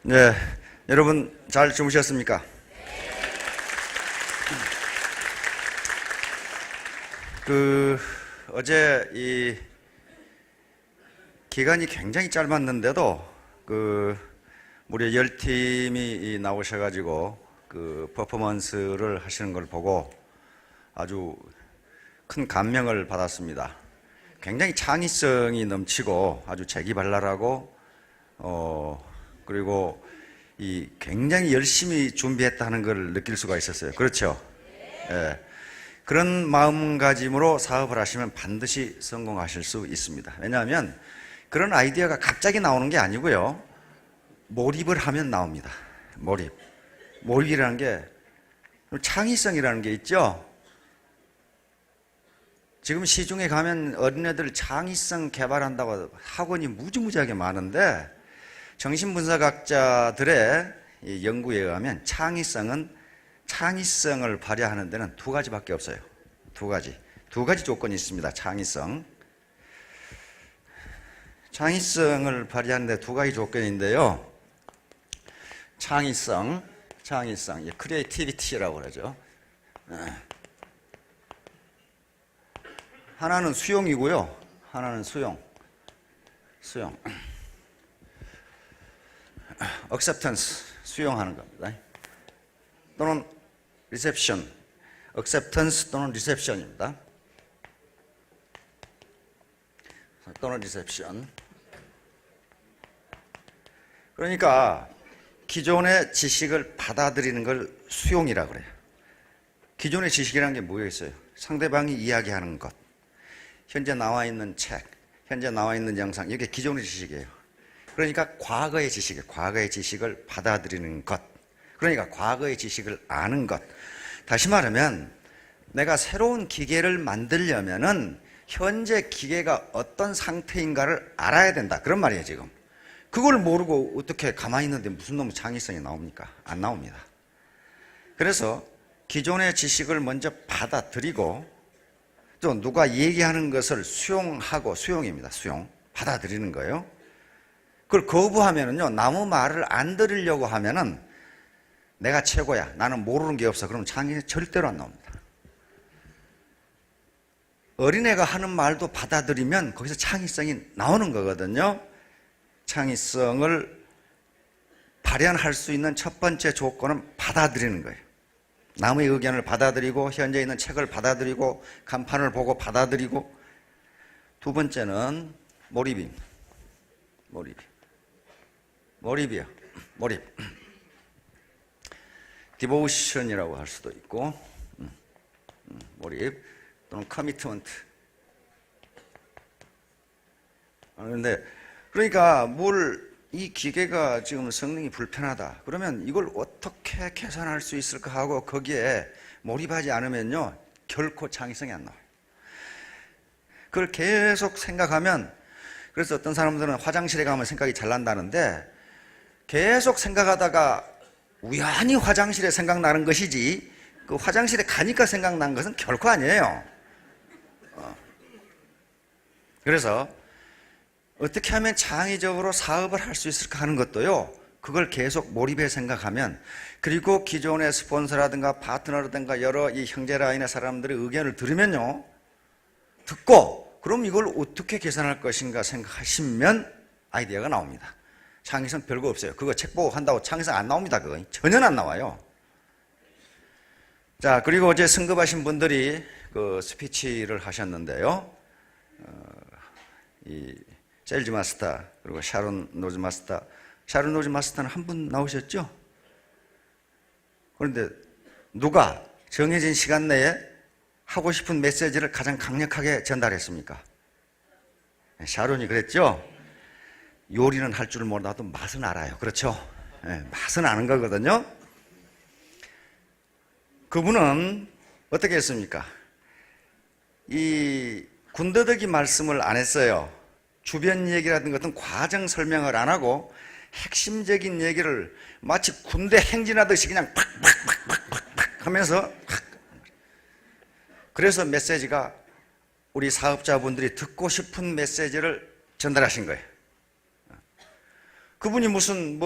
네, 여러분 잘 주무셨습니까? 어제 이 기간이 굉장히 짧았는데도 무려 10팀이 나오셔가지고 퍼포먼스를 하시는 걸 보고 아주 큰 감명을 받았습니다. 굉장히 창의성이 넘치고 아주 재기발랄하고 그리고 굉장히 열심히 준비했다는 걸 느낄 수가 있었어요. 그렇죠? 예. 그런 마음가짐으로 사업을 하시면 반드시 성공하실 수 있습니다. 왜냐하면 그런 아이디어가 갑자기 나오는 게 아니고요. 몰입을 하면 나옵니다. 몰입이라는 게 창의성이라는 게 있죠. 지금 시중에 가면 어린애들 창의성 개발한다고 학원이 무지무지하게 많은데 정신분석학자들의 연구에 의하면 창의성을 발휘하는 데는 두 가지밖에 없어요. 두 가지 조건이 있습니다. 창의성을 발휘하는 데 두 가지 조건인데요. 창의성, 크리에이티비티라고 그러죠. 하나는 수용이고요. 하나는 수용. acceptance, 수용하는 겁니다. 또는 reception, acceptance 또는 reception입니다. 또는 reception. 그러니까 기존의 지식을 받아들이는 걸 수용이라고 그래요. 기존의 지식이라는 게 뭐였어요? 상대방이 이야기하는 것, 현재 나와 있는 책, 현재 나와 있는 영상, 이게 기존의 지식이에요. 그러니까 과거의 지식을 받아들이는 것, 그러니까 과거의 지식을 아는 것. 다시 말하면 내가 새로운 기계를 만들려면은 현재 기계가 어떤 상태인가를 알아야 된다, 그런 말이에요. 지금 그걸 모르고 어떻게 가만히 있는데 무슨 놈의 창의성이 나옵니까? 안 나옵니다. 그래서 기존의 지식을 먼저 받아들이고 또 누가 얘기하는 것을 수용입니다. 받아들이는 거예요. 그걸 거부하면은요, 남의 말을 안 들으려고 하면은 내가 최고야, 나는 모르는 게 없어, 그러면 창의성이 절대로 안 나옵니다. 어린애가 하는 말도 받아들이면 거기서 창의성이 나오는 거거든요. 창의성을 발현할 수 있는 첫 번째 조건은 받아들이는 거예요. 남의 의견을 받아들이고 현재 있는 책을 받아들이고 간판을 보고 받아들이고, 두 번째는 몰입입니다. 몰입이요. 디보션이라고 할 수도 있고, 몰입 또는 커미트먼트. 그러니까 이 기계가 지금 성능이 불편하다 그러면 이걸 어떻게 개선할 수 있을까 하고 거기에 몰입하지 않으면요, 결코 창의성이 안 나와요. 그걸 계속 생각하면, 그래서 어떤 사람들은 화장실에 가면 생각이 잘 난다는데, 계속 생각하다가 우연히 화장실에 생각나는 것이지 그 화장실에 가니까 생각난 것은 결코 아니에요. 그래서 어떻게 하면 창의적으로 사업을 할 수 있을까 하는 것도요, 그걸 계속 몰입해 생각하면, 그리고 기존의 스폰서라든가 파트너라든가 여러 이 형제 라인의 사람들의 의견을 들으면요, 듣고 그럼 이걸 어떻게 개선할 것인가 생각하시면 아이디어가 나옵니다. 창의성 별거 없어요. 그거 책 보고 한다고 창의성 안 나옵니다. 그거 전혀 안 나와요. 자, 그리고 어제 승급하신 분들이 스피치를 하셨는데요, 이 셀즈 마스터 그리고 샤론 노즈 마스터는 한 분 나오셨죠? 그런데 누가 정해진 시간 내에 하고 싶은 메시지를 가장 강력하게 전달했습니까? 샤론이 그랬죠? 요리는 할 줄 몰라도 맛은 알아요. 그렇죠? 네, 맛은 아는 거거든요. 그분은 어떻게 했습니까? 이 군더더기 말씀을 안 했어요. 주변 얘기라든가 어떤 과정 설명을 안 하고 핵심적인 얘기를 마치 군대 행진하듯이 그냥 팍팍팍팍팍 하면서 그래서 메시지가 우리 사업자분들이 듣고 싶은 메시지를 전달하신 거예요. 그분이 무슨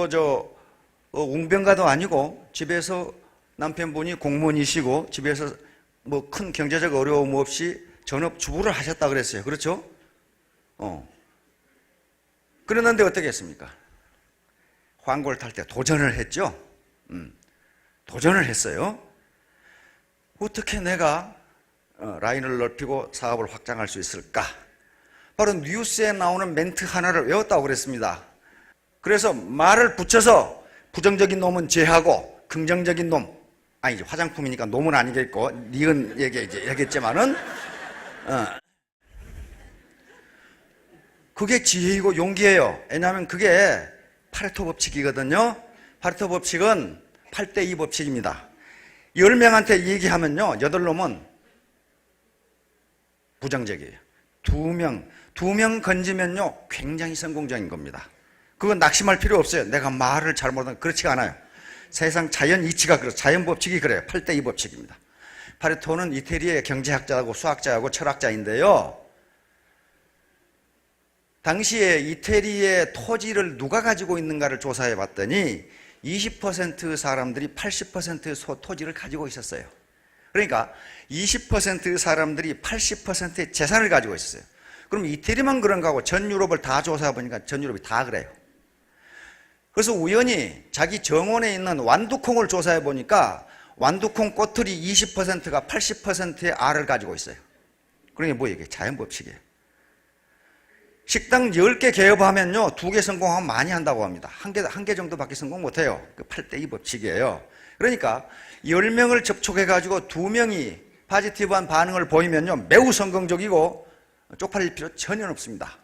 웅변가도 아니고 집에서 남편분이 공무원이시고 집에서 뭐 큰 경제적 어려움 없이 전업주부를 하셨다 그랬어요. 그렇죠? 그랬는데 어떻게 했습니까? 황골 탈 때 도전을 했죠. 도전을 했어요. 어떻게 내가 라인을 넓히고 사업을 확장할 수 있을까? 바로 뉴스에 나오는 멘트 하나를 외웠다고 그랬습니다. 그래서 말을 붙여서 부정적인 놈은 제하고 긍정적인 놈, 아니지 화장품이니까 놈은 아니겠고 니은 얘기했지만은 그게 지혜이고 용기예요. 왜냐하면 그게 파레토 법칙이거든요. 파레토 법칙은 8대2 법칙입니다. 10명한테 얘기하면요 8놈은 부정적이에요. 2명 건지면요 굉장히 성공적인 겁니다. 그건 낙심할 필요 없어요. 내가 말을 잘못하면 그렇지가 않아요. 세상 자연 이치가 그래요. 자연 법칙이 그래요. 8대2 법칙입니다. 파레토는 이태리의 경제학자하고 수학자하고 철학자인데요. 당시에 이태리의 토지를 누가 가지고 있는가를 조사해 봤더니 20% 사람들이 80% 토지를 가지고 있었어요. 그러니까 20% 사람들이 80%의 재산을 가지고 있었어요. 그럼 이태리만 그런가 하고 전 유럽을 다 조사해 보니까 전 유럽이 다 그래요. 그래서 우연히 자기 정원에 있는 완두콩을 조사해 보니까 완두콩 꼬투리 20%가 80%의 알을 가지고 있어요. 그러니까 뭐예요? 이게 자연법칙이에요. 식당 10개 개업하면요 2개 성공하면 많이 한다고 합니다. 한 개 정도밖에 성공 못해요. 그 8대2 법칙이에요. 그러니까 10명을 접촉해 가지고 2명이 포지티브한 반응을 보이면요 매우 성공적이고 쪽팔릴 필요 전혀 없습니다.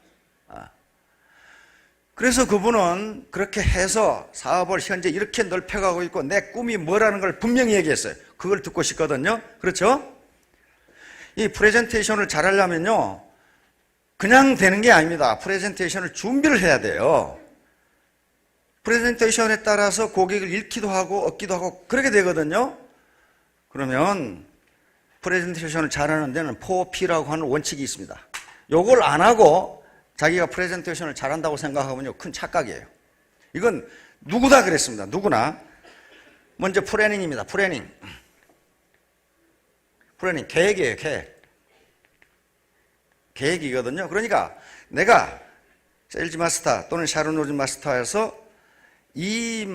그래서 그분은 그렇게 해서 사업을 현재 이렇게 넓혀가고 있고 내 꿈이 뭐라는 걸 분명히 얘기했어요. 그걸 듣고 싶거든요. 그렇죠? 이 프레젠테이션을 잘하려면요 그냥 되는 게 아닙니다. 프레젠테이션을 준비를 해야 돼요. 프레젠테이션에 따라서 고객을 잃기도 하고 얻기도 하고 그렇게 되거든요. 그러면 프레젠테이션을 잘하는 데는 4P라고 하는 원칙이 있습니다. 요걸 안 하고 자기가 프레젠테이션을 잘한다고 생각하면요 큰 착각이에요. 이건 누구나 그랬습니다. 누구나. 먼저 플래닝입니다. 플래닝 계획이에요. 계획이거든요. 그러니까 내가 세일즈 마스터 또는 샤론 로즈 마스터에서 이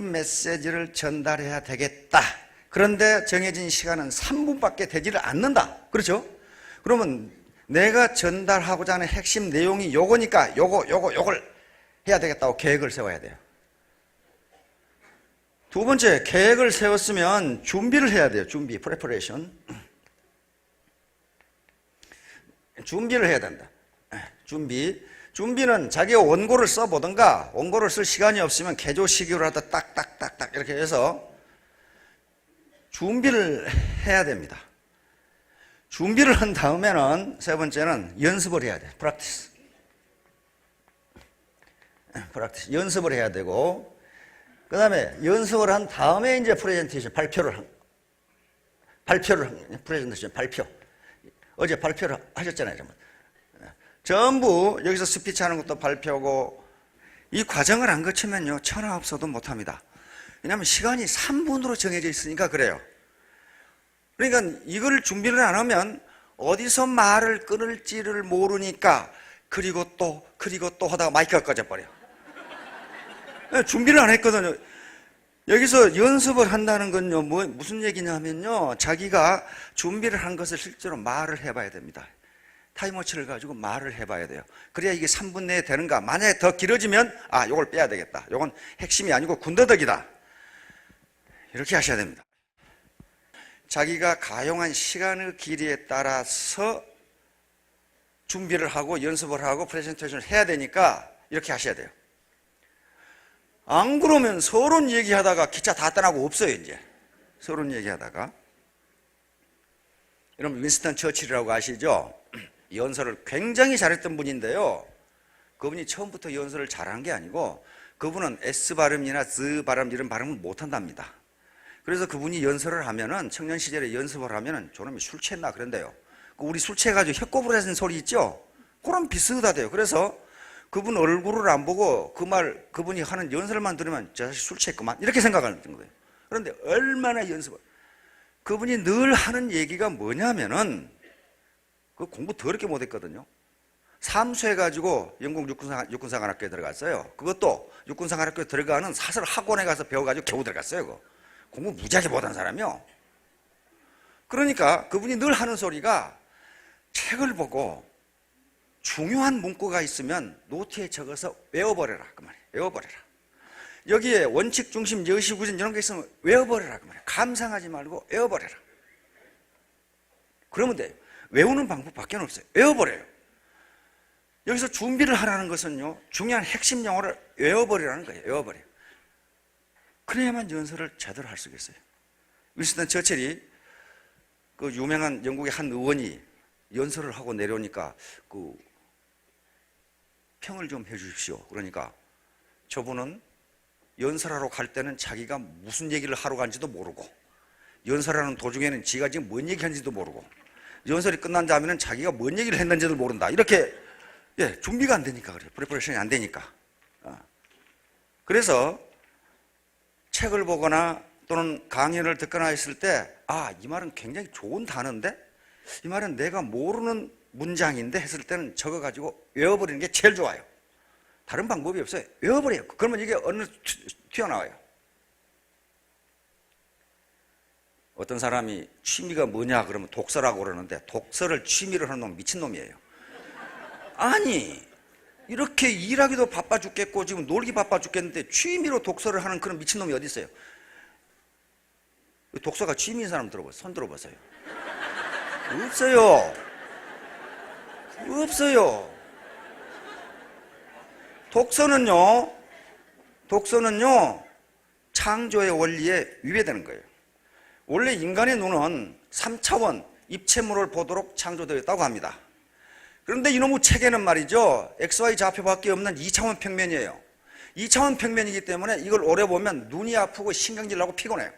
메시지를 전달해야 되겠다. 그런데 정해진 시간은 3분밖에 되지를 않는다. 그렇죠? 그러면 내가 전달하고자 하는 핵심 내용이 요거니까 요걸 해야 되겠다고 계획을 세워야 돼요. 두 번째, 계획을 세웠으면 준비를 해야 돼요. preparation. 준비를 해야 된다. 준비는 자기가 원고를 써보든가 원고를 쓸 시간이 없으면 개조식으로라도 딱딱딱딱 이렇게 해서 준비를 해야 됩니다. 준비를 한 다음에는 세 번째는 연습을 해야 돼요. practice. 연습을 해야 되고 그 다음에 연습을 한 다음에 이제 프레젠테이션 프레젠테이션 발표. 어제 발표를 하셨잖아요. 전부 여기서 스피치 하는 것도 발표고 이 과정을 안 거치면요 천하 없어도 못합니다. 왜냐하면 시간이 3분으로 정해져 있으니까 그래요. 그러니까 이걸 준비를 안 하면 어디서 말을 끊을지를 모르니까 그리고 또 하다가 마이크가 꺼져버려. 준비를 안 했거든요. 여기서 연습을 한다는 건요 무슨 얘기냐면요 자기가 준비를 한 것을 실제로 말을 해봐야 됩니다. 타임워치를 가지고 말을 해봐야 돼요. 그래야 이게 3분 내에 되는가. 만약에 더 길어지면 요걸 빼야 되겠다. 요건 핵심이 아니고 군더더기다. 이렇게 하셔야 됩니다. 자기가 가용한 시간의 길이에 따라서 준비를 하고 연습을 하고 프레젠테이션을 해야 되니까 이렇게 하셔야 돼요. 안 그러면 서론 얘기하다가 기차 다 떠나고 없어요. 이제 서론 얘기하다가. 여러분 윈스턴 처칠이라고 아시죠? 연설을 굉장히 잘했던 분인데요 그분이 처음부터 연설을 잘한 게 아니고 그분은 S 발음이나 Z 발음 이런 발음을 못한답니다. 그래서 그분이 연설을 하면은 청년 시절에 연습을 하면은 저놈이 술 취했나 그런데요 우리 술 취해가지고 혀꼬부라진 소리 있죠? 그런 비슷하대요. 그래서 그분 얼굴을 안 보고 그분이 하는 연설만 들으면 저 사실 술 취했구만 이렇게 생각하는 거예요. 그런데 얼마나 연습을, 그분이 늘 하는 얘기가 뭐냐면은 그 공부 더럽게 못했거든요. 삼수해가지고 영국 육군사관학교에 들어갔어요. 그것도 육군사관학교에 들어가는 사설 학원에 가서 배워가지고 겨우 들어갔어요. 그거. 공부 무지하게 못한 사람이요. 그러니까 그분이 늘 하는 소리가 책을 보고 중요한 문구가 있으면 노트에 적어서 외워버려라 그 말이에요. 외워버려라. 여기에 원칙 중심 여시구전 이런 게 있으면 외워버려라 그 말이에요. 감상하지 말고 외워버려라. 그러면 돼요. 외우는 방법밖에 없어요. 외워버려요. 여기서 준비를 하라는 것은요, 중요한 핵심 용어를 외워버리라는 거예요. 외워버려. 그래야만 연설을 제대로 할 수 있어요. 윈스턴 처칠이 그 유명한 영국의 한 의원이 연설을 하고 내려오니까 그 평을 좀 해주십시오. 그러니까 저분은 연설하러 갈 때는 자기가 무슨 얘기를 하러 간지도 모르고, 연설하는 도중에는 지가 지금 뭔 얘기하는지도 모르고, 연설이 끝난 다음에는 자기가 뭔 얘기를 했는지도 모른다. 이렇게 준비가 안 되니까 그래요. 프리퍼레이션이 안 되니까. 그래서 책을 보거나 또는 강연을 듣거나 했을 때, 이 말은 굉장히 좋은 단어인데, 이 말은 내가 모르는 문장인데 했을 때는 적어가지고 외워버리는 게 제일 좋아요. 다른 방법이 없어요. 외워버려요. 그러면 이게 어느 튀어나와요. 어떤 사람이 취미가 뭐냐 그러면 독서라고 그러는데, 독서를 취미로 하는 놈 미친놈이에요. 아니, 이렇게 일하기도 바빠 죽겠고 지금 놀기 바빠 죽겠는데 취미로 독서를 하는 그런 미친놈이 어디 있어요? 독서가 취미인 사람 들어보세요. 손 들어보세요. 없어요. 없어요. 독서는요 창조의 원리에 위배되는 거예요. 원래 인간의 눈은 3차원 입체물을 보도록 창조되었다고 합니다. 그런데 이놈의 책에는 말이죠, XY 좌표밖에 없는 2차원 평면이에요. 2차원 평면이기 때문에 이걸 오래 보면 눈이 아프고 신경질 나고 피곤해요.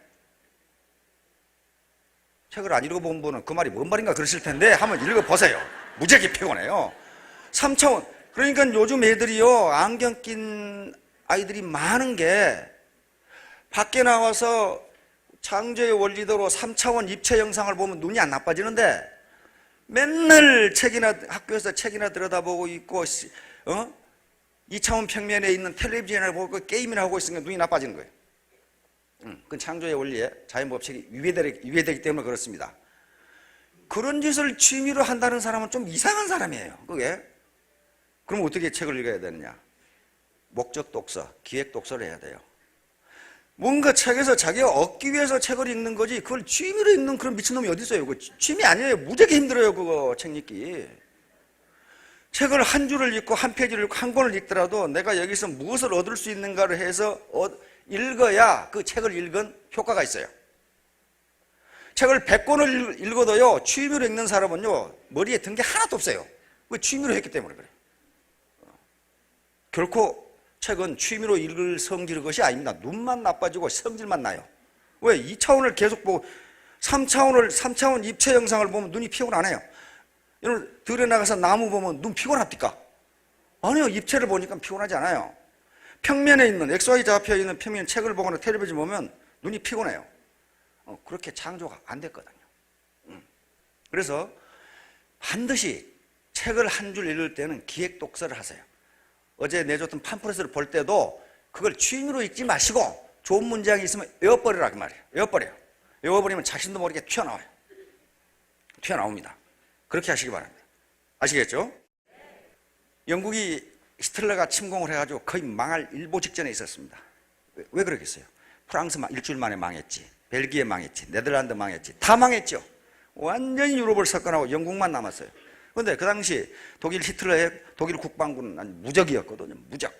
책을 안 읽어본 분은 그 말이 뭔 말인가 그러실 텐데 한번 읽어보세요. 무지하게 피곤해요. 3차원. 그러니까 요즘 애들이요, 안경 낀 아이들이 많은 게 밖에 나와서 창조의 원리대로 3차원 입체 영상을 보면 눈이 안 나빠지는데, 맨날 학교에서 책이나 들여다보고 있고, 2차원 평면에 있는 텔레비전을 보고 게임이나 하고 있으니까 눈이 나빠지는 거예요. 그건 창조의 원리에 자연법칙이 위배되기 때문에 그렇습니다. 그런 짓을 취미로 한다는 사람은 좀 이상한 사람이에요. 그게. 그럼 어떻게 책을 읽어야 되느냐? 목적 독서, 기획 독서를 해야 돼요. 뭔가 책에서 자기가 얻기 위해서 책을 읽는 거지, 그걸 취미로 읽는 그런 미친놈이 어디 있어요? 그거 취미 아니에요. 무지하게 힘들어요. 그거 책 읽기. 책을 한 줄을 읽고 한 페이지를 읽고 한 권을 읽더라도 내가 여기서 무엇을 얻을 수 있는가를 해서 읽어야 그 책을 읽은 효과가 있어요. 책을 100권을 읽어도요, 취미로 읽는 사람은요, 머리에 든 게 하나도 없어요. 그 취미로 했기 때문에 그래요. 결코 책은 취미로 읽을 성질의 것이 아닙니다. 눈만 나빠지고 성질만 나요. 왜? 2차원을 계속 보고 3차원 입체 영상을 보면 눈이 피곤 안 해요. 여러분, 들에 나가서 나무 보면 눈 피곤합니까? 아니요. 입체를 보니까 피곤하지 않아요. 평면에 있는, XY 좌표에 있는 평면 책을 보거나 텔레비전 보면 눈이 피곤해요. 그렇게 창조가 안 됐거든요. 그래서 반드시 책을 한 줄 읽을 때는 기획 독서를 하세요. 어제 내줬던 팜플렛을 볼 때도 그걸 취미로 읽지 마시고 좋은 문장이 있으면 외워버리라 그 말이에요. 외워버려요. 외워버리면 자신도 모르게 튀어나와요. 튀어나옵니다. 그렇게 하시기 바랍니다. 아시겠죠? 영국이 히틀러가 침공을 해가지고 거의 망할 일보 직전에 있었습니다. 왜 그러겠어요? 프랑스 일주일 만에 망했지, 벨기에 망했지, 네덜란드 망했지, 다 망했죠. 완전히 유럽을 석권하고 영국만 남았어요. 그런데 그 당시 히틀러의 독일 국방군은 무적이었거든요. 무적.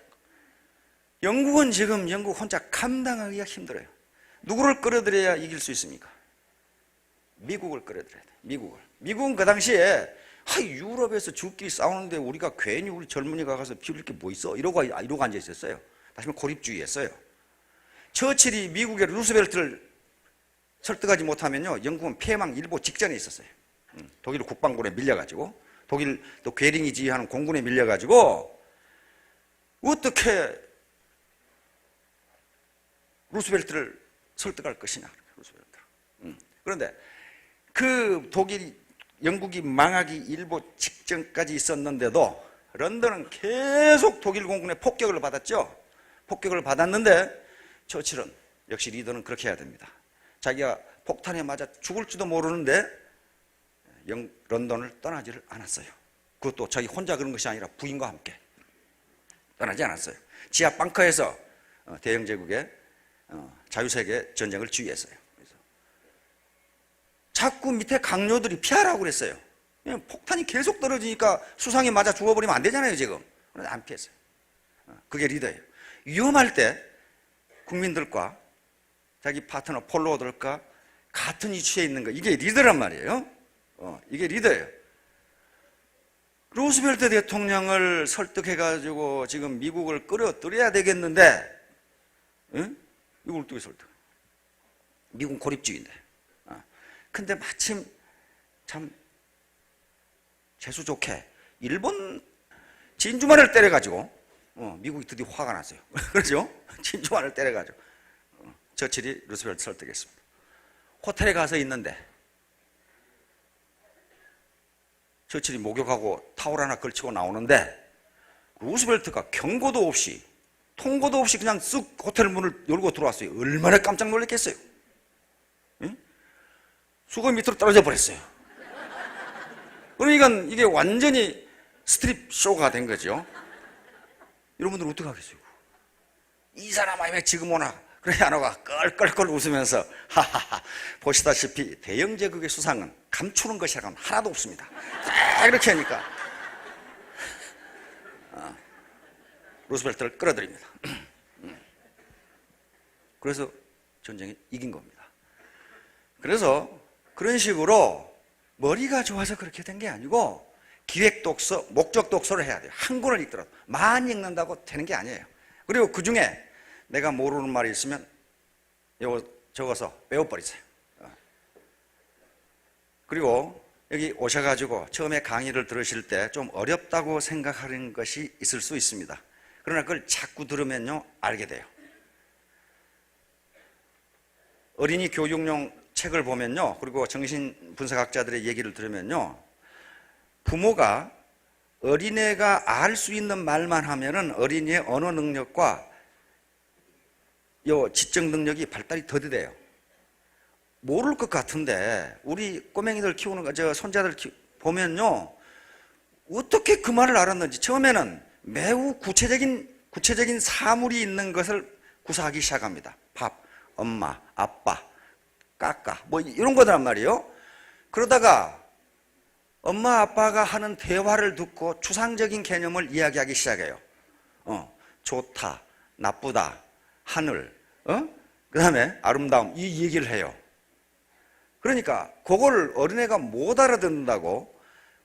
영국은 지금 영국 혼자 감당하기가 힘들어요. 누구를 끌어들여야 이길 수 있습니까? 미국을 끌어들여야 돼요. 미국은 그 당시에 유럽에서 죽기 싸우는데 우리가 괜히 우리 젊은이가 가서 비울 게 뭐 있어? 이러고 앉아 있었어요. 다시 말해 고립주의였어요. 처칠이 미국의 루스벨트를 설득하지 못하면요, 영국은 폐망 일보 직전에 있었어요. 독일 국방군에 밀려가지고, 독일 또 괴링이 지휘하는 공군에 밀려가지고 어떻게 루스벨트를 설득할 것이냐. 루스벨트. 그런데 그 영국이 망하기 일보 직전까지 있었는데도 런던은 계속 독일 공군의 폭격을 받았죠. 폭격을 받았는데 처칠은 역시 리더는 그렇게 해야 됩니다. 자기가 폭탄에 맞아 죽을지도 모르는데 런던을 떠나지를 않았어요. 그것도 자기 혼자 그런 것이 아니라 부인과 함께 떠나지 않았어요. 지하 벙커에서 대영 제국의 자유세계 전쟁을 지휘했어요. 그래서 자꾸 밑에 강요들이 피하라고 그랬어요. 폭탄이 계속 떨어지니까 수상에 맞아 죽어버리면 안 되잖아요, 지금. 그런데 안 피했어요. 그게 리더예요. 위험할 때 국민들과 자기 파트너 폴로워들과 같은 이슈에 있는 거, 이게 리더란 말이에요. 이게 리더예요. 루스벨트 대통령을 설득해가지고 지금 미국을 끌어들여야 되겠는데, 응? 미국을 어떻게 설득해? 미국은 고립주의인데. 근데 마침 참 재수 좋게 일본 진주만을 때려가지고 미국이 드디어 화가 났어요. 그렇죠? 진주만을 때려가지고 처칠이 루스벨트 설득했습니다. 호텔에 가서 있는데 처칠이 목욕하고 타올 하나 걸치고 나오는데 루스벨트가 경고도 없이 통고도 없이 그냥 쓱 호텔 문을 열고 들어왔어요. 얼마나 깜짝 놀랐겠어요. 응? 수건 밑으로 떨어져 버렸어요. 그러니까 이게 완전히 스트립 쇼가 된 거죠. 여러분들 어떻게 하겠어요? 이 사람아 왜 지금 오나? 그래 안오가 껄껄껄 웃으면서 하하하 보시다시피 대영제국의 수상은 감추는 것이라고는 하나도 없습니다. 딱 이렇게 하니까 루스벨트를 끌어들입니다. 그래서 전쟁이 이긴 겁니다. 그래서 그런 식으로 머리가 좋아서 그렇게 된 게 아니고 기획 독서, 목적 독서를 해야 돼요. 한 권을 읽더라도 많이 읽는다고 되는 게 아니에요. 그리고 그 중에 내가 모르는 말이 있으면 이거 적어서 외워버리세요. 그리고 여기 오셔가지고 처음에 강의를 들으실 때 좀 어렵다고 생각하는 것이 있을 수 있습니다. 그러나 그걸 자꾸 들으면요 알게 돼요. 어린이 교육용 책을 보면요, 그리고 정신분석학자들의 얘기를 들으면요, 부모가 어린애가 알 수 있는 말만 하면은 어린이의 언어 능력과 요 지적 능력이 발달이 더디돼요. 모를 것 같은데 우리 꼬맹이들 키우는 거, 저 손자들 보면요, 어떻게 그 말을 알았는지 처음에는 매우 구체적인 사물이 있는 것을 구사하기 시작합니다. 밥, 엄마, 아빠, 까까 뭐 이런 거란 말이에요. 그러다가 엄마 아빠가 하는 대화를 듣고 추상적인 개념을 이야기하기 시작해요. 좋다, 나쁘다, 하늘, 그 다음에 아름다움, 이 얘기를 해요. 그러니까 그걸 어린애가 못 알아듣는다고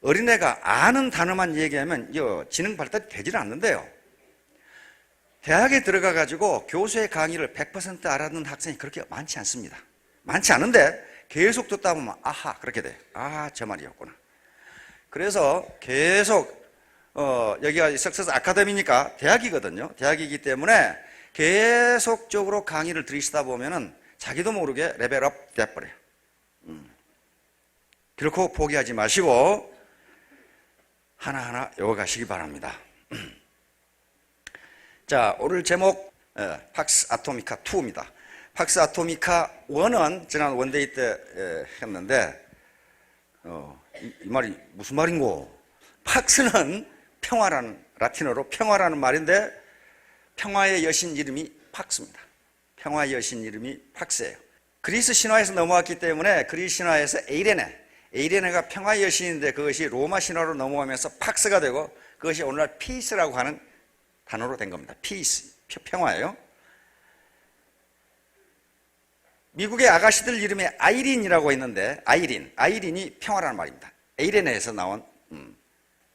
어린애가 아는 단어만 얘기하면 지능 발달이 되질 않는데요. 대학에 들어가 가지고 교수의 강의를 100% 알아듣는 학생이 그렇게 많지 않습니다. 많지 않은데 계속 듣다 보면 아하 그렇게 돼요. 아, 저 말이었구나. 그래서 계속 여기가 석세스 아카데미니까 대학이거든요. 대학이기 때문에 계속적으로 강의를 들으시다 보면은 자기도 모르게 레벨업 돼버려요. 결코 포기하지 마시고 하나하나 외워가시기 바랍니다. 자, 오늘 제목 팍스 아토미카 2입니다. 팍스 아토미카 1은 지난 원데이 때 했는데 이 말이 무슨 말인고? 팍스는 평화라는, 라틴어로 평화라는 말인데 평화의 여신 이름이 팍스입니다. 평화의 여신 이름이 팍스예요. 그리스 신화에서 넘어왔기 때문에 그리스 신화에서 에이레네가 평화의 여신인데 그것이 로마 신화로 넘어오면서 팍스가 되고 그것이 오늘날 피스라고 하는 단어로 된 겁니다. 피스, 평화예요. 미국의 아가씨들 이름에 아이린이라고 있는데 아이린이 평화라는 말입니다. 에이레네에서 나온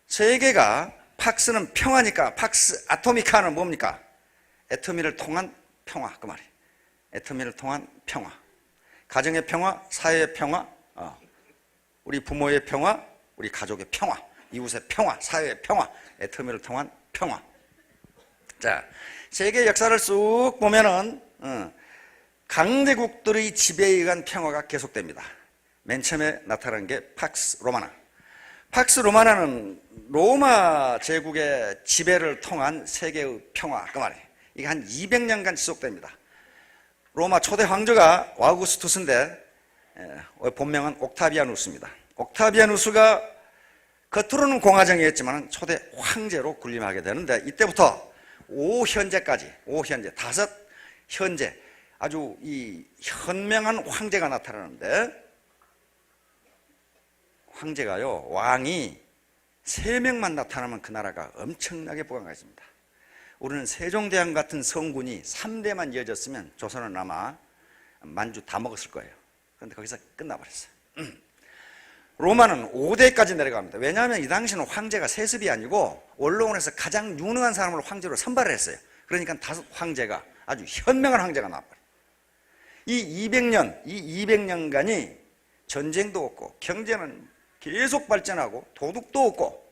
세계가 팍스는 평화니까 팍스 아토미카는 뭡니까? 애터미를 통한 평화, 그 말이에요. 애터미를 통한 평화. 가정의 평화, 사회의 평화, 우리 부모의 평화, 우리 가족의 평화, 이웃의 평화, 사회의 평화, 애터미를 통한 평화. 자, 세계 역사를 쑥 보면은 강대국들의 지배에 의한 평화가 계속됩니다. 맨 처음에 나타난 게 팍스 로마나. 팍스 로마나는 로마 제국의 지배를 통한 세계의 평화, 그 말이에요. 이게 한 200년간 지속됩니다. 로마 초대 황제가 와우구스투스인데 본명은 옥타비아누스입니다. 옥타비아누스가 겉으로는 공화정이었지만 초대 황제로 군림하게 되는데, 이때부터 5현재 다섯 현재 아주 이 현명한 황제가 나타나는데, 황제가요, 왕이 3명만 나타나면 그 나라가 엄청나게 부강해집니다. 우리는 세종대왕 같은 성군이 3대만 이어졌으면 조선은 아마 만주 다 먹었을 거예요. 그런데 거기서 끝나버렸어요. 로마는 5대까지 내려갑니다. 왜냐하면 이 당시는 황제가 세습이 아니고 원로원에서 가장 유능한 사람을 황제로 선발을 했어요. 그러니까 5 황제가, 아주 현명한 황제가 나와버려요. 이 200년간이 전쟁도 없고 경제는 계속 발전하고 도둑도 없고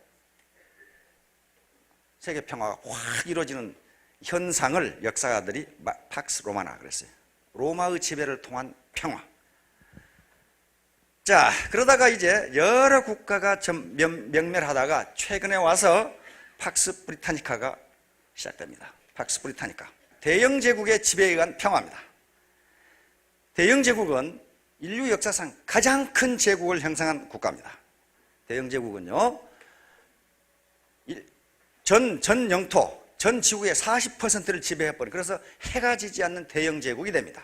세계 평화가 확 이루어지는 현상을 역사가들이 팍스 로마나 그랬어요. 로마의 지배를 통한 평화. 자, 그러다가 이제 여러 국가가 명멸하다가 최근에 와서 팍스 브리타니카가 시작됩니다. 팍스 브리타니카. 대영 제국의 지배에 의한 평화입니다. 대영 제국은 인류 역사상 가장 큰 제국을 형성한 국가입니다. 대영 제국은요, 전 영토, 전 지구의 40%를 지배해버린, 그래서 해가 지지 않는 대영 제국이 됩니다.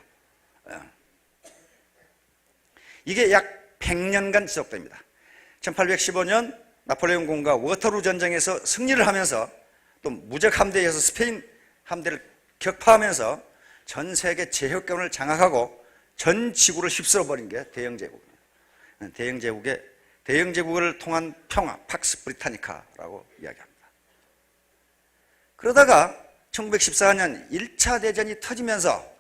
이게 약 100년간 지속됩니다. 1815년 나폴레옹 공가 워터루 전쟁에서 승리를 하면서 또 무적 함대에 의해서 스페인 함대를 격파하면서 전 세계 제휴권을 장악하고 전 지구를 휩쓸어버린 게 대영 제국입니다. 대영 제국을 통한 평화, 팍스 브리타니카라고 이야기합니다. 그러다가 1914년 1차 대전이 터지면서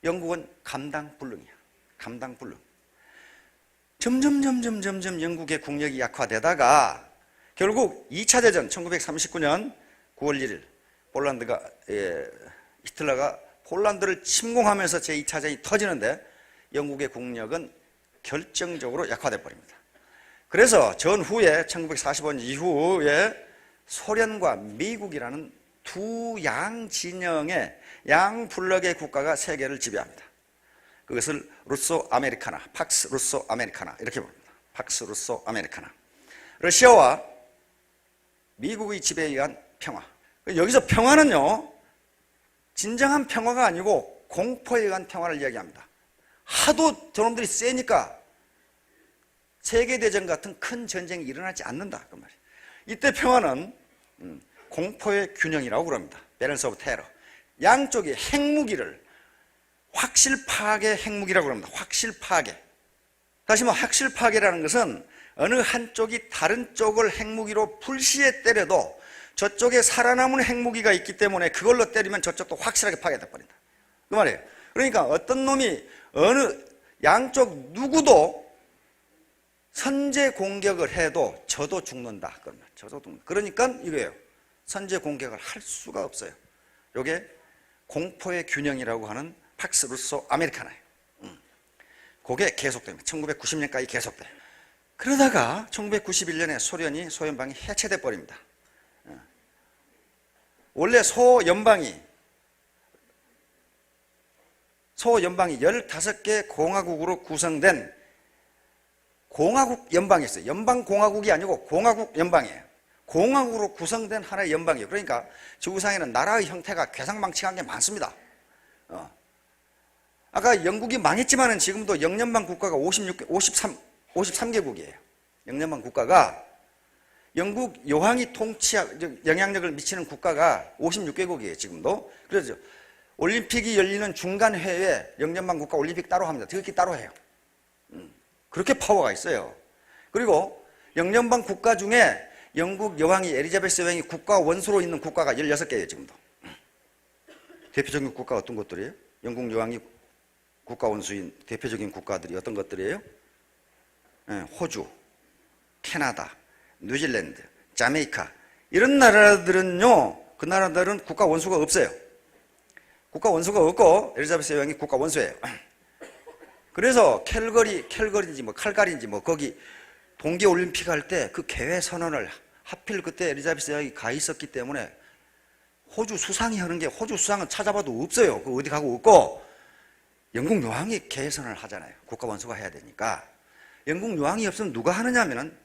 영국은 감당불능이야. 감당불능. 점점 영국의 국력이 약화되다가 결국 2차 대전 1939년 9월 1일 히틀러가 폴란드를 침공하면서 제2차 대전이 터지는데 영국의 국력은 결정적으로 약화돼 버립니다. 그래서 전후에 1945년 이후에 소련과 미국이라는 두 양진영의 양블록의 국가가 세계를 지배합니다. 그것을 루소 아메리카나, 팍스 루소 아메리카나 이렇게 부릅니다. 팍스 루소 아메리카나. 러시아와 미국의 지배에 의한 평화. 여기서 평화는요, 진정한 평화가 아니고 공포에 의한 평화를 이야기합니다. 하도 저놈들이 세니까 세계대전 같은 큰 전쟁이 일어나지 않는다, 그 말이에요. 이때 평화는 공포의 균형이라고 그럽니다. 밸런스 오브 테러. 양쪽이 핵무기를 확실 파괴 핵무기라고 합니다. 확실 파괴. 다시 말해 확실 파괴라는 것은 어느 한쪽이 다른 쪽을 핵무기로 불시에 때려도 저쪽에 살아남은 핵무기가 있기 때문에 그걸로 때리면 저쪽도 확실하게 파괴돼 버린다. 그 말이에요. 그러니까 어떤 놈이 어느 양쪽 누구도 선제 공격을 해도 저도 죽는다. 그러니까 이거예요. 선제 공격을 할 수가 없어요. 이게 공포의 균형이라고 하는 팍스 루소 아메리카나예요. 그게 계속됩니다. 1990년까지 계속돼요. 그러다가 1991년에 소련방이 해체돼 버립니다. 원래 소연방이 15개 공화국으로 구성된 공화국 연방이었어요. 연방공화국이 아니고 공화국 연방이에요. 공화국으로 구성된 하나의 연방이에요. 그러니까 지구상에는 나라의 형태가 괴상망측한 게 많습니다. 아까 영국이 망했지만은 지금도 영연방 국가가 53개국이에요. 영연방 국가가 영국 여왕이 영향력을 미치는 국가가 56개국이에요, 지금도. 그래서 올림픽이 열리는 중간 회에 영연방 국가 올림픽 따로 합니다. 특히 따로 해요. 그렇게 파워가 있어요. 그리고 영연방 국가 중에 영국 여왕이 엘리자베스 여왕이 국가 원수로 있는 국가가 16개예요, 지금도. 대표적인 국가가 어떤 것들이에요? 영국 여왕이 국가 원수인 대표적인 국가들이 어떤 것들이에요? 호주, 캐나다, 뉴질랜드, 자메이카 이런 나라들은요 그 나라들은 국가 원수가 없어요. 국가 원수가 없고 엘리자베스 여왕이 국가 원수예요. 그래서 캘거리인지 뭐 칼갈인지 뭐 거기 동계올림픽 할 때 그 개회 선언을 하필 그때 엘리자베스 여왕이 가 있었기 때문에 호주 수상이 하는 게 호주 수상은 찾아봐도 없어요. 그 어디 가고 없고 영국 여왕이 개회 선언을 하잖아요. 국가 원수가 해야 되니까. 영국 여왕이 없으면 누가 하느냐면은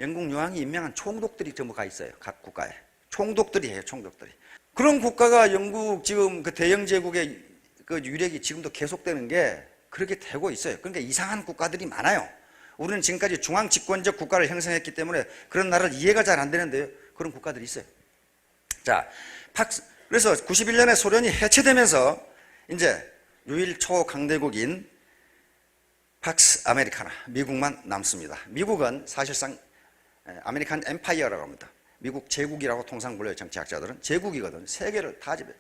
영국 여왕이 임명한 총독들이 전부 가 있어요. 각 국가에. 총독들이 해요. 총독들이. 그런 국가가 영국 지금 그 대영 제국의 그 유력이 지금도 계속되는 게 그렇게 되고 있어요. 그러니까 이상한 국가들이 많아요. 우리는 지금까지 중앙 집권적 국가를 형성했기 때문에 그런 나라를 이해가 잘 안 되는데요. 그런 국가들이 있어요. 자, 그래서 91년에 소련이 해체되면서 이제 유일 초강대국인 팍스 아메리카나, 미국만 남습니다. 미국은 사실상 아메리칸 엠파이어라고 합니다. 미국 제국이라고 통상 불려요. 정치학자들은. 제국이거든. 세계를 다 지배해요.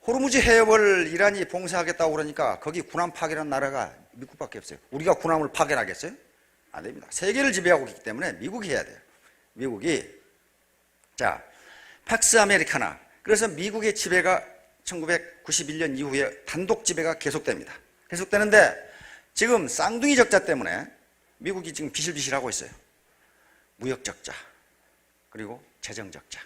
호르무즈 해협을 이란이 봉쇄하겠다고 그러니까 거기 군함 파견한 나라가 미국밖에 없어요. 우리가 군함을 파견하겠어요? 안 됩니다. 세계를 지배하고 있기 때문에 미국이 해야 돼요. 미국이. 자, 팍스 아메리카나. 그래서 미국의 지배가 1991년 이후에 단독 지배가 계속됩니다. 계속되는데 지금 쌍둥이 적자 때문에 미국이 지금 비실비실하고 있어요. 무역 적자, 그리고 재정 적자.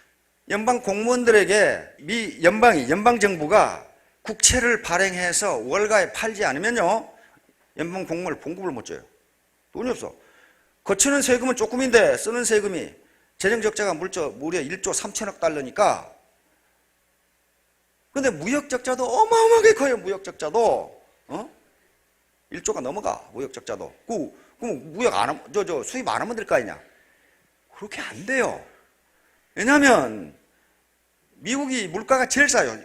연방 공무원들에게 연방 정부가 국채를 발행해서 월가에 팔지 않으면요, 연방 공무원을 봉급을 못 줘요. 돈이 없어. 거치는 세금은 조금인데 쓰는 세금이 재정 적자가 무려 1조 3천억 달러니까. 그런데 무역 적자도 어마어마하게 커요. 무역 적자도 1조가 넘어가. 무역 적자도. 그럼 무역 안 하면 수입 안 하면 될 거 아니냐? 그렇게 안 돼요. 왜냐하면 미국이 물가가 제일 싸요.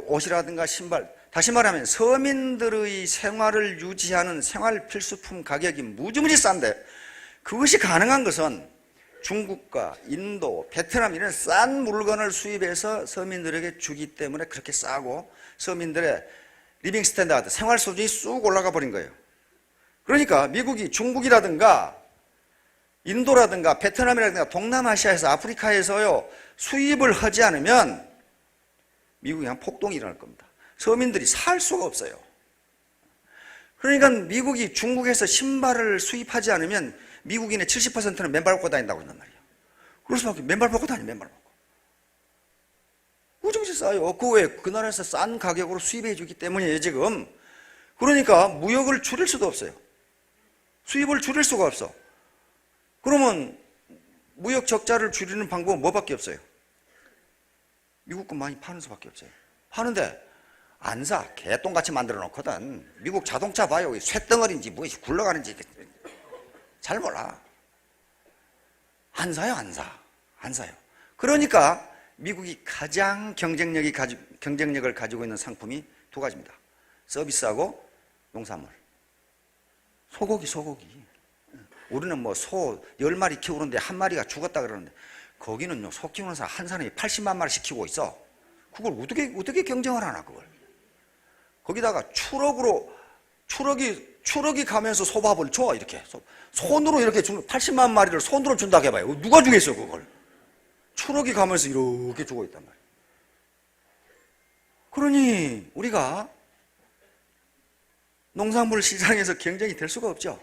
옷이라든가 신발. 다시 말하면 서민들의 생활을 유지하는 생활 필수품 가격이 무지무지 싼데 그것이 가능한 것은 중국과 인도, 베트남 이런 싼 물건을 수입해서 서민들에게 주기 때문에 그렇게 싸고 서민들의 리빙 스탠다드, 생활 수준이 쑥 올라가 버린 거예요. 그러니까 미국이 중국이라든가 인도라든가 베트남이라든가 동남아시아에서 아프리카에서요 수입을 하지 않으면 미국이 한 폭동이 일어날 겁니다. 서민들이 살 수가 없어요. 그러니까 미국이 중국에서 신발을 수입하지 않으면 미국인의 70%는 맨발 벗고 다닌다고 한단 말이에요. 그럴 수밖에. 맨발 벗고 다니, 맨발 벗고. 무지무지 싸요. 그 나라에서 싼 가격으로 수입해 주기 때문이에요, 지금. 그러니까 무역을 줄일 수도 없어요. 수입을 줄일 수가 없어. 그러면 무역 적자를 줄이는 방법은 뭐밖에 없어요? 미국 거 많이 파는 수밖에 없어요. 파는데 안 사. 개똥같이 만들어 놓거든. 미국 자동차 봐요. 쇳덩어리인지 뭐지 굴러가는지 잘 몰라. 안 사요, 안 사. 안 사요. 그러니까 미국이 가장 경쟁력을 가지고 있는 상품이 두 가지입니다. 서비스하고 농산물. 소고기. 우리는 뭐 소 10마리 키우는데 한 마리가 죽었다 그러는데 거기는요, 소 키우는 사람 한 사람이 80만 마리씩 키우고 있어. 그걸 어떻게 경쟁을 하나, 그걸. 거기다가 추럭이 가면서 소밥을 줘, 이렇게. 손으로 이렇게 80만 마리를 손으로 준다고 해봐요. 누가 주겠어, 그걸. 추럭이 가면서 이렇게 주고 있단 말이에요. 그러니 우리가 농산물 시장에서 경쟁이 될 수가 없죠.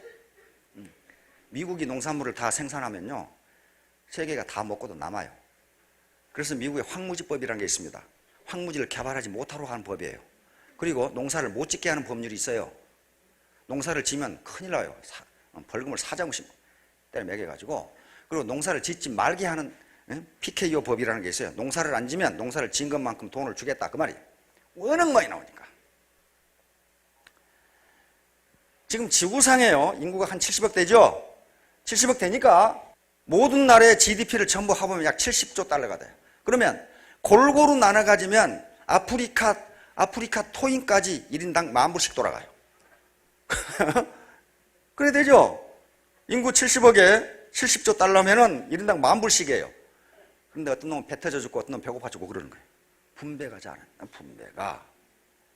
미국이 농산물을 다 생산하면요, 세계가 다 먹고도 남아요. 그래서 미국의 황무지법이라는 게 있습니다. 황무지를 개발하지 못하도록 하는 법이에요. 그리고 농사를 못 짓게 하는 법률이 있어요. 농사를 지면 큰일 나요. 벌금을 사장씩 때려 매겨가지고. 그리고 농사를 짓지 말게 하는 PKO 법이라는 게 있어요. 농사를 안 지면 농사를 지은 것만큼 돈을 주겠다, 그 말이에요. 워낙 많이 나오니까. 지금 지구상에요, 인구가 한 70억 되죠? 70억 되니까 모든 나라의 GDP를 전부 합하면 약 70조 달러가 돼요. 그러면 골고루 나눠 가지면 아프리카 토인까지 1인당 10,000불씩 돌아가요. 그래 되죠? 인구 70억에 70조 달러면은 1인당 10,000불씩이에요. 그런데 어떤 놈은 배 터져 죽고 어떤 놈은 배고파 죽고 그러는 거예요. 분배가 잘 안 돼.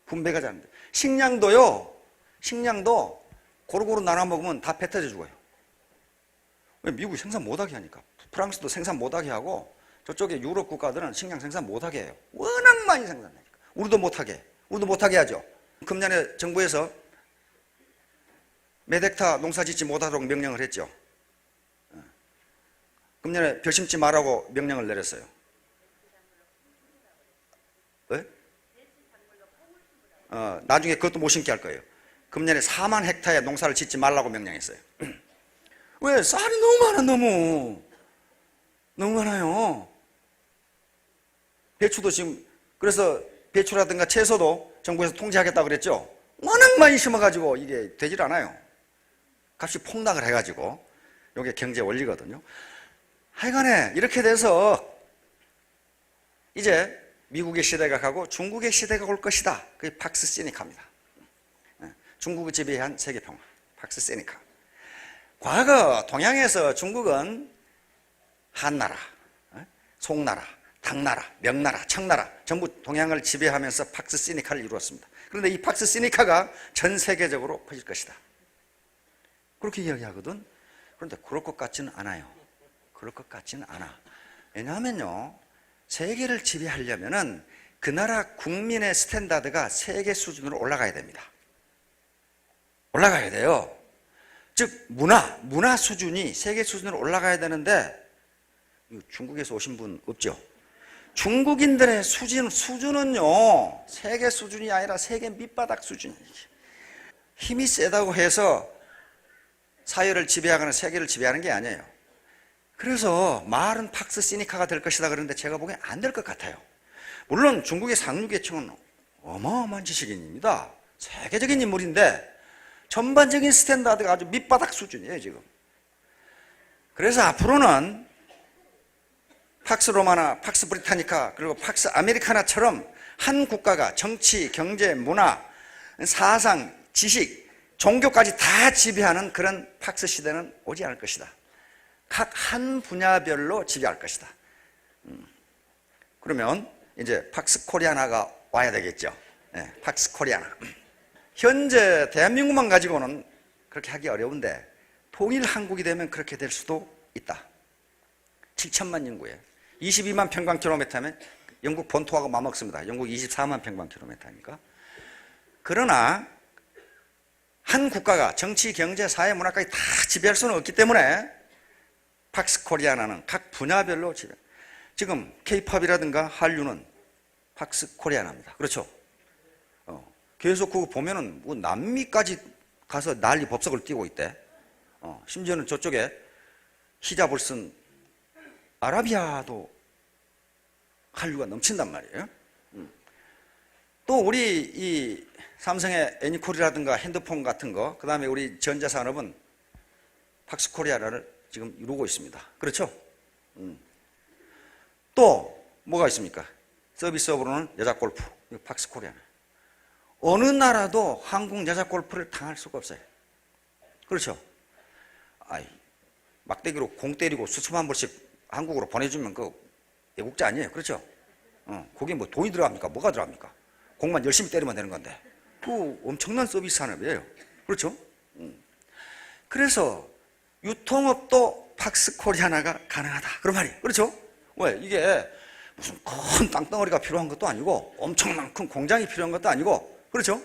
분배가 잘 안 돼. 식량도 고루고루 나눠 먹으면 다 배 터져 죽어요. 왜? 미국이 생산 못하게 하니까. 프랑스도 생산 못하게 하고 저쪽에 유럽 국가들은 식량 생산 못하게 해요. 워낙 많이 생산하니까. 우리도 못하게 하죠. 금년에 정부에서 몇 헥타 농사 짓지 못하도록 명령을 했죠. 금년에 벼 심지 말라고 명령을 내렸어요. 왜? 나중에 그것도 못 심게 할 거예요. 금년에 4만 헥타의 농사를 짓지 말라고 명령했어요. 왜? 쌀이 너무 많아, 너무 많아요. 배추도 지금, 그래서 배추라든가 채소도 정부에서 통제하겠다고 그랬죠. 워낙 많이 심어가지고 이게 되질 않아요. 값이 폭락을 해가지고. 이게 경제 원리거든요. 하여간에 이렇게 돼서 이제 미국의 시대가 가고 중국의 시대가 올 것이다. 그게 팍스 시니카입니다. 중국을 지배한 세계평화, 팍스 시니카. 과거 동양에서 중국은 한나라, 송나라, 당나라, 명나라, 청나라 전부 동양을 지배하면서 팍스 시니카를 이루었습니다. 그런데 이 팍스 시니카가 전 세계적으로 퍼질 것이다. 그렇게 이야기하거든. 그런데 그럴 것 같지는 않아요. 그럴 것 같지는 않아. 왜냐하면요, 세계를 지배하려면은 그 나라 국민의 스탠다드가 세계 수준으로 올라가야 됩니다. 올라가야 돼요. 즉 문화 수준이 세계 수준으로 올라가야 되는데 중국에서 오신 분 없죠? 중국인들의 수준은요 세계 수준이 아니라 세계 밑바닥 수준이에요. 힘이 세다고 해서 사회를 지배하거나 세계를 지배하는 게 아니에요. 그래서 말은 팍스 시니카가 될 것이다 그러는데 제가 보기엔 안 될 것 같아요. 물론 중국의 상류계층은 어마어마한 지식인입니다. 세계적인 인물인데 전반적인 스탠다드가 아주 밑바닥 수준이에요 지금. 그래서 앞으로는 팍스 로마나 팍스 브리타니카 그리고 팍스 아메리카나처럼 한 국가가 정치, 경제, 문화, 사상, 지식, 종교까지 다 지배하는 그런 팍스 시대는 오지 않을 것이다. 각 한 분야별로 지배할 것이다. 그러면 이제 팍스 코리아나가 와야 되겠죠. 네, 팍스 코리아나. 현재 대한민국만 가지고는 그렇게 하기 어려운데 통일 한국이 되면 그렇게 될 수도 있다. 7천만 인구에 22만 평방킬로미터면 영국 본토하고 맞먹습니다. 영국 24만 평방킬로미터니까. 그러나 한 국가가 정치, 경제, 사회, 문화까지 다 지배할 수는 없기 때문에 팍스 코리아나는 각 분야별로 지배. 지금 K-팝이라든가 한류는 팍스 코리아나입니다. 그렇죠? 계속 그거 보면은 뭐 남미까지 가서 난리 법석을 띄고 있대. 심지어는 저쪽에 히잡을 쓴 아라비아도 한류가 넘친단 말이에요. 또 우리 이 삼성의 애니콜이라든가 핸드폰 같은 거, 그 다음에 우리 전자산업은 팍스 코리아나를 지금 이루고 있습니다. 그렇죠? 또 뭐가 있습니까? 서비스업으로는 여자 골프, 팍스 코리아나. 어느 나라도 한국 여자 골프를 당할 수가 없어요. 그렇죠? 막대기로 공 때리고 수첩 한 벌씩 한국으로 보내주면 그 애국자 아니에요. 그렇죠? 거기에 뭐 돈이 들어갑니까? 뭐가 들어갑니까? 공만 열심히 때리면 되는 건데. 그 엄청난 서비스 산업이에요. 그렇죠? 그래서 유통업도 팍스 코리아나가 가능하다. 그런 말이에요. 그렇죠? 왜? 이게 무슨 큰 땅덩어리가 필요한 것도 아니고 엄청난 큰 공장이 필요한 것도 아니고 그렇죠?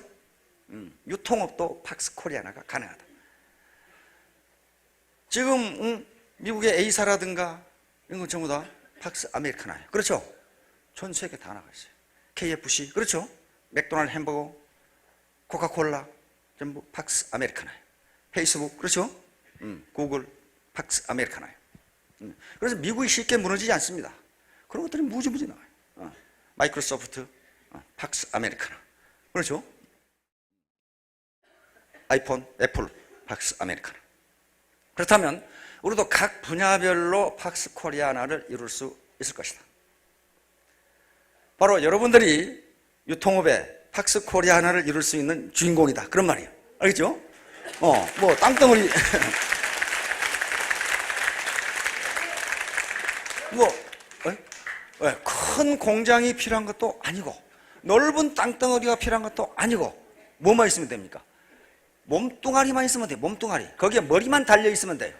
유통업도 팍스 코리아나가 가능하다. 지금 미국의 A사라든가 이런 거 전부 다 팍스 아메리카나예요. 그렇죠? 전 세계 다 나가 있어요. KFC 그렇죠? 맥도날드 햄버거, 코카콜라 전부 팍스 아메리카나예요. 페이스북 그렇죠? 구글 팍스 아메리카나예요. 그래서 미국이 쉽게 무너지지 않습니다. 그런 것들이 무지무지 나와요. 마이크로소프트 팍스 아메리카나 그렇죠? 아이폰, 애플 팍스 아메리카나. 그렇다면 우리도 각 분야별로 팍스 코리아나를 이룰 수 있을 것이다. 바로 여러분들이 유통업에 팍스 코리아나를 이룰 수 있는 주인공이다. 그런 말이에요. 알겠죠? 뭐 땅덩어리 큰 공장이 필요한 것도 아니고 넓은 땅덩어리가 필요한 것도 아니고 뭐만 있으면 됩니까? 몸뚱아리만 있으면 돼요. 몸뚱아리. 거기에 머리만 달려 있으면 돼요.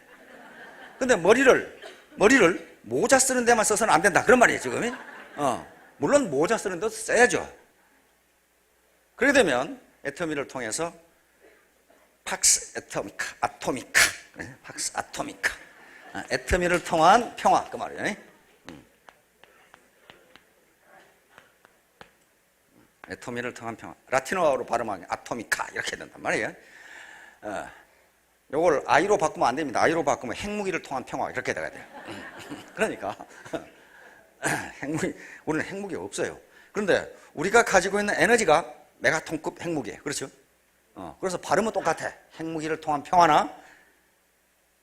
근데 머리를 모자 쓰는 데만 써서는 안 된다 그런 말이에요 지금. 물론 모자 쓰는 데도 써야죠. 그렇게 되면 애터미를 통해서 팍스 아토미카, 팍스 아토미카, 애터미를 통한 평화 그 말이에요. 애터미를 통한 평화, 라틴어로 발음하면 아토미카 이렇게 된단 말이에요. 요걸 I로 바꾸면 안 됩니다. I로 바꾸면 핵무기를 통한 평화 이렇게 돼야 돼요. 그러니까 우리는 핵무기가 없어요. 그런데 우리가 가지고 있는 에너지가 메가톤급 핵무기예요. 그렇죠? 그래서 발음은 똑같아. 핵무기를 통한 평화나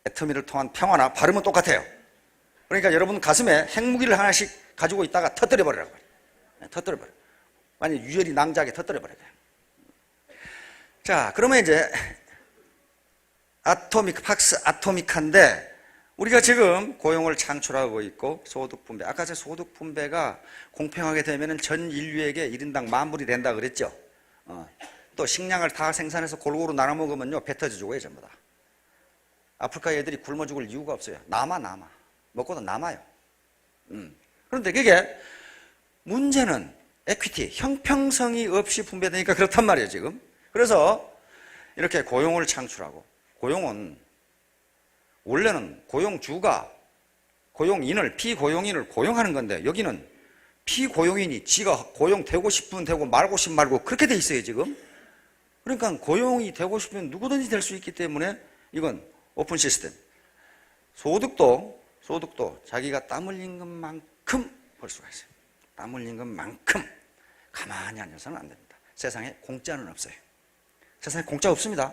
애터미를 통한 평화나 발음은 똑같아요. 그러니까 여러분 가슴에 핵무기를 하나씩 가지고 있다가 터뜨려 버리라고 해요. 터뜨려 버려. 완전 유혈이 낭자하게 터뜨려 버려야 돼요. 자, 그러면 이제 팍스 아토미카인데 우리가 지금 고용을 창출하고 있고 소득 분배, 아까 제가 소득 분배가 공평하게 되면 전 인류에게 1인당 10,000불이 된다 그랬죠. 또 식량을 다 생산해서 골고루 나눠 먹으면요 배 터져 죽어요 전부 다. 아프리카 애들이 굶어 죽을 이유가 없어요. 남아 먹고도 남아요. 그런데 그게 문제는 에퀴티, 형평성이 없이 분배되니까 그렇단 말이에요 지금. 그래서 이렇게 고용을 창출하고, 고용은 원래는 고용주가 고용인을, 피고용인을 고용하는 건데 여기는 피고용인이 지가 고용되고 싶으면 되고 말고 싶으면 말고 그렇게 돼 있어요 지금. 그러니까 고용이 되고 싶으면 누구든지 될 수 있기 때문에 이건 오픈 시스템. 소득도 자기가 땀 흘린 것만큼 벌 수가 있어요. 땀 흘린 것만큼. 가만히 앉아서는 안 됩니다. 세상에 공짜는 없어요. 세상에 공짜 없습니다.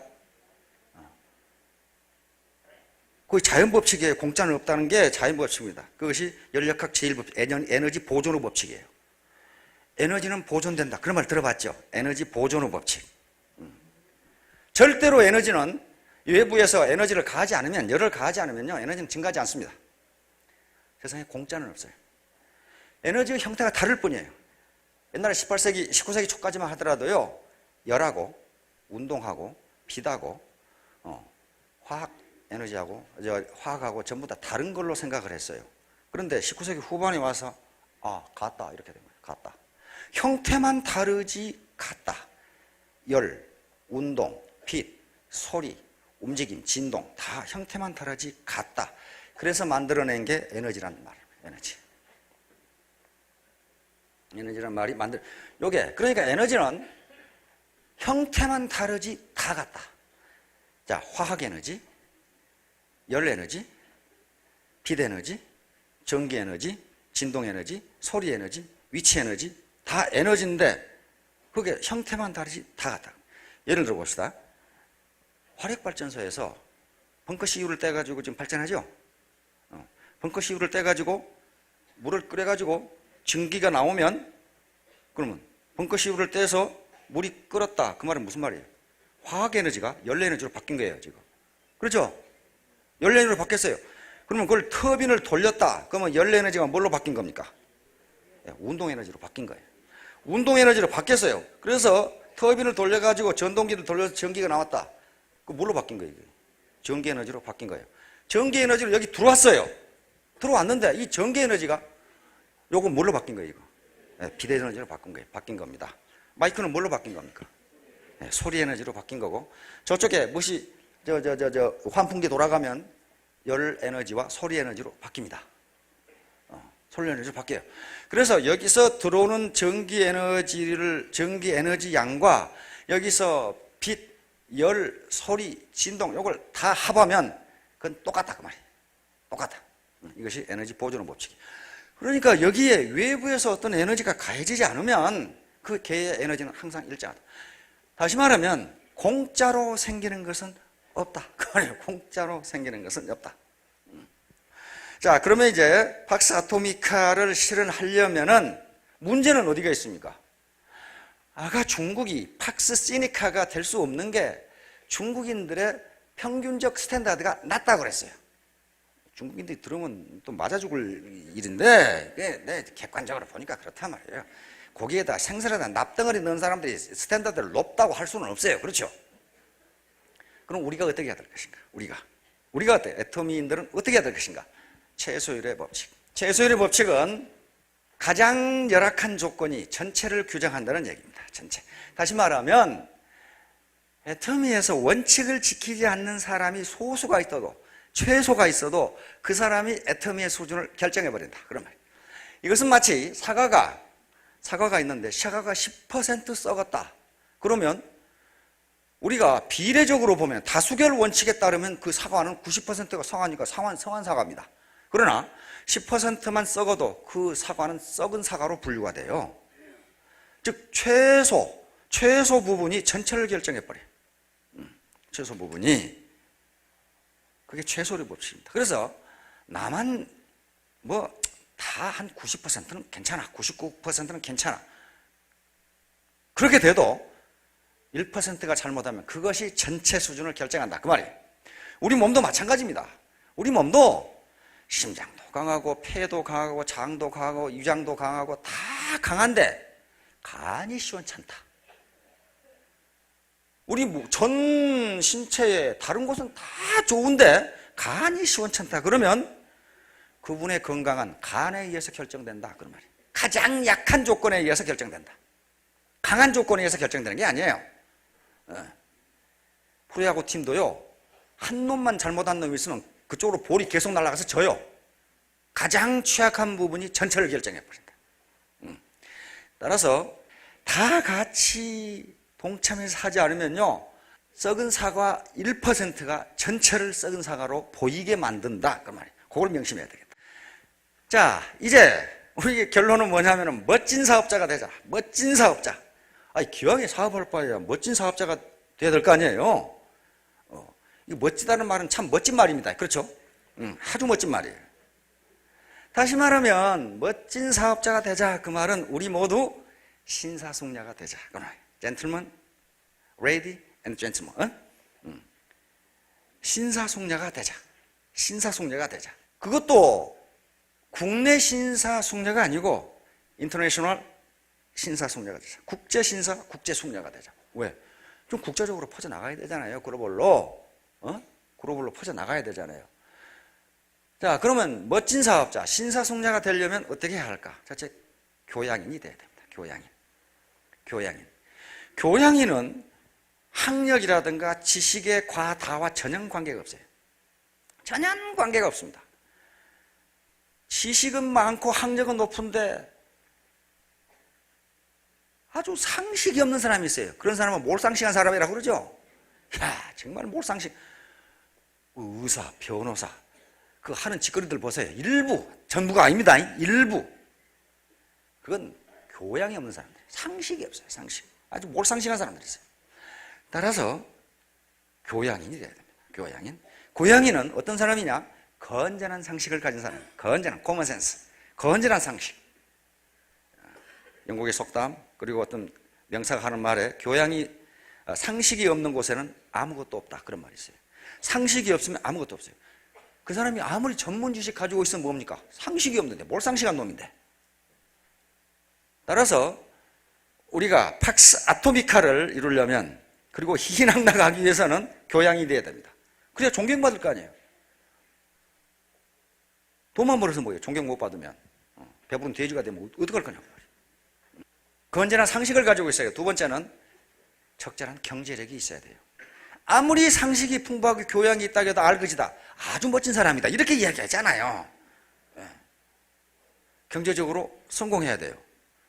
그 자연법칙이에요. 공짜는 없다는 게 자연법칙입니다. 그것이 연력학 제1법칙, 에너지 보존의 법칙이에요. 에너지는 보존된다. 그런 말 들어봤죠? 에너지 보존의 법칙. 절대로 에너지는 외부에서 에너지를 가하지 않으면, 열을 가하지 않으면요, 에너지는 증가하지 않습니다. 세상에 공짜는 없어요. 에너지의 형태가 다를 뿐이에요. 옛날에 18세기, 19세기 초까지만 하더라도요, 열하고, 운동하고, 빛하고, 화학 에너지하고, 화학하고 전부 다 다른 걸로 생각을 했어요. 그런데 19세기 후반에 와서, 같다. 이렇게 된 거예요. 같다. 형태만 다르지, 같다. 열, 운동, 빛, 소리, 움직임, 진동, 다 형태만 다르지, 같다. 그래서 만들어낸 게 에너지라는 말이에요. 에너지라는 말이 요게, 그러니까 에너지는 형태만 다르지 다 같다. 자, 화학 에너지, 열 에너지, 빛 에너지, 전기 에너지, 진동 에너지, 소리 에너지, 위치 에너지, 다 에너지인데 그게 형태만 다르지 다 같다. 예를 들어 봅시다. 화력발전소에서 벙커CU를 떼가지고 지금 발전하죠? 벙커CU를 떼가지고 물을 끓여가지고 전기가 나오면 그러면 벙커CU를 떼서 물이 끓었다. 그 말은 무슨 말이에요? 화학 에너지가 열 에너지로 바뀐 거예요, 지금. 그렇죠? 열 에너지로 바뀌었어요. 그러면 그걸 터빈을 돌렸다. 그러면 열 에너지가 뭘로 바뀐 겁니까? 운동 에너지로 바뀐 거예요. 운동 에너지로 바뀌었어요. 그래서 터빈을 돌려가지고 전동기를 돌려서 전기가 나왔다. 그 뭘로 바뀐 거예요? 전기 에너지로 바뀐 거예요. 전기 에너지로 여기 들어왔어요. 들어왔는데 이 전기 에너지가 요거 뭘로 바뀐 거예요, 이거? 빛 에너지로 바뀐 거예요. 바뀐 겁니다. 마이크는 뭘로 바뀐 겁니까? 소리 에너지로 바뀐 거고, 저쪽에 무시 환풍기 돌아가면 열 에너지와 소리 에너지로 바뀝니다. 소리 에너지로 바뀌어요. 그래서 여기서 들어오는 전기 에너지 양과 여기서 빛, 열, 소리, 진동 요걸 다 합하면 그건 똑같다 그 말이에요. 똑같다. 이것이 에너지 보존의 법칙이에요. 그러니까 여기에 외부에서 어떤 에너지가 가해지지 않으면 그 개의 에너지는 항상 일정하다. 다시 말하면 공짜로 생기는 것은 없다. 그 말이에요. 공짜로 생기는 것은 없다. 자, 그러면 이제 팍스 아토미카를 실현하려면은 문제는 어디가 있습니까? 아까 중국이 팍스 시니카가 될 수 없는 게 중국인들의 평균적 스탠다드가 낮다고 그랬어요. 중국인들이 들으면 또 맞아 죽을 일인데, 내 객관적으로 보니까 그렇단 말이에요. 거기에다 생선에다 납덩어리 넣은 사람들이 스탠다드를 높다고 할 수는 없어요. 그렇죠? 그럼 우리가 어떻게 해야 될 것인가? 우리가 어때? 애터미인들은 어떻게 해야 될 것인가? 최소율의 법칙. 최소율의 법칙은 가장 열악한 조건이 전체를 규정한다는 얘기입니다. 전체. 다시 말하면 애터미에서 원칙을 지키지 않는 사람이 소수가 있어도, 최소가 있어도 그 사람이 애터미의 수준을 결정해버린다, 그런 말이에요. 이것은 마치 사과가 있는데 사과가 10% 썩었다. 그러면 우리가 비례적으로 보면 다수결 원칙에 따르면 그 사과는 90%가 성하니까 성한 사과입니다. 그러나 10%만 썩어도 그 사과는 썩은 사과로 분류가 돼요. 즉 최소 부분이 전체를 결정해버려요. 최소 부분이. 그게 최소의 법칙입니다. 그래서 나만 다 한 90%는 괜찮아, 99%는 괜찮아. 그렇게 돼도 1%가 잘못하면 그것이 전체 수준을 결정한다, 그 말이에요. 우리 몸도 마찬가지입니다. 우리 몸도 심장도 강하고 폐도 강하고 장도 강하고 위장도 강하고 다 강한데 간이 시원찮다. 우리 전 신체의 다른 곳은 다 좋은데 간이 시원찮다. 그러면 그분의 건강은 간에 의해서 결정된다, 그런 말이에요. 가장 약한 조건에 의해서 결정된다. 강한 조건에 의해서 결정되는 게 아니에요. 프로야구 팀도요, 한 놈만 잘못한 놈이 있으면 그쪽으로 볼이 계속 날아가서 져요. 가장 취약한 부분이 전체를 결정해버린다. 따라서 다 같이 동참해서 하지 않으면요, 썩은 사과 1%가 전체를 썩은 사과로 보이게 만든다, 그 말이에요. 그걸 명심해야 되겠다. 자, 이제 우리 결론은 뭐냐면 멋진 사업자가 되자. 멋진 사업자. 기왕에 사업할 바에야 멋진 사업자가 돼야 될 거 아니에요. 이 멋지다는 말은 참 멋진 말입니다. 그렇죠? 아주 멋진 말이에요. 다시 말하면 멋진 사업자가 되자, 그 말은 우리 모두 신사숙녀가 되자. 젠틀맨, 레이디 앤 젠틀맨. 신사숙녀가 되자. 신사숙녀가 되자. 그것도 국내 신사숙녀가 아니고 인터내셔널 신사숙녀가 되자. 국제신사, 국제숙녀가 되자. 왜? 좀 국제적으로 퍼져나가야 되잖아요. 글로벌로. 글로벌로 퍼져나가야 되잖아요. 자, 그러면 멋진 사업자, 신사숙녀가 되려면 어떻게 해야 할까? 첫째, 교양인이 돼야 됩니다. 교양인은 학력이라든가 지식의 과다와 전혀 관계가 없어요. 전혀 관계가 없습니다. 지식은 많고 학력은 높은데 아주 상식이 없는 사람이 있어요. 그런 사람은 몰상식한 사람이라고 그러죠. 야, 정말 몰상식. 의사, 변호사, 그 하는 짓거리들 보세요. 일부, 전부가 아닙니다. 일부. 그건 교양이 없는 사람들, 상식이 없어요. 상식. 아주 몰상식한 사람들이 있어요. 따라서 교양인이 돼야 됩니다. 교양인은 어떤 사람이냐? 건전한 상식을 가진 사람. 건전한 common-sense, 건전한 상식. 영국의 속담, 그리고 어떤 명사가 하는 말에 상식이 없는 곳에는 아무것도 없다, 그런 말이 있어요. 상식이 없으면 아무것도 없어요. 그 사람이 아무리 전문 지식 가지고 있으면 뭡니까? 상식이 없는데, 몰상식한 놈인데. 따라서 우리가 팍스 아토미카를 이루려면, 그리고 희희낙낙하기 위해서는 교양이 돼야 됩니다. 그래야 존경받을 거 아니에요. 돈만 벌어서 뭐예요? 존경 못 받으면. 배부른 돼지가 되면 어떡할 거냐고 말이에요. 건전한 상식을 가지고 있어요. 두 번째는 적절한 경제력이 있어야 돼요. 아무리 상식이 풍부하고 교양이 있다고 해도 알그지다, 아주 멋진 사람이다, 이렇게 이야기하잖아요. 경제적으로 성공해야 돼요.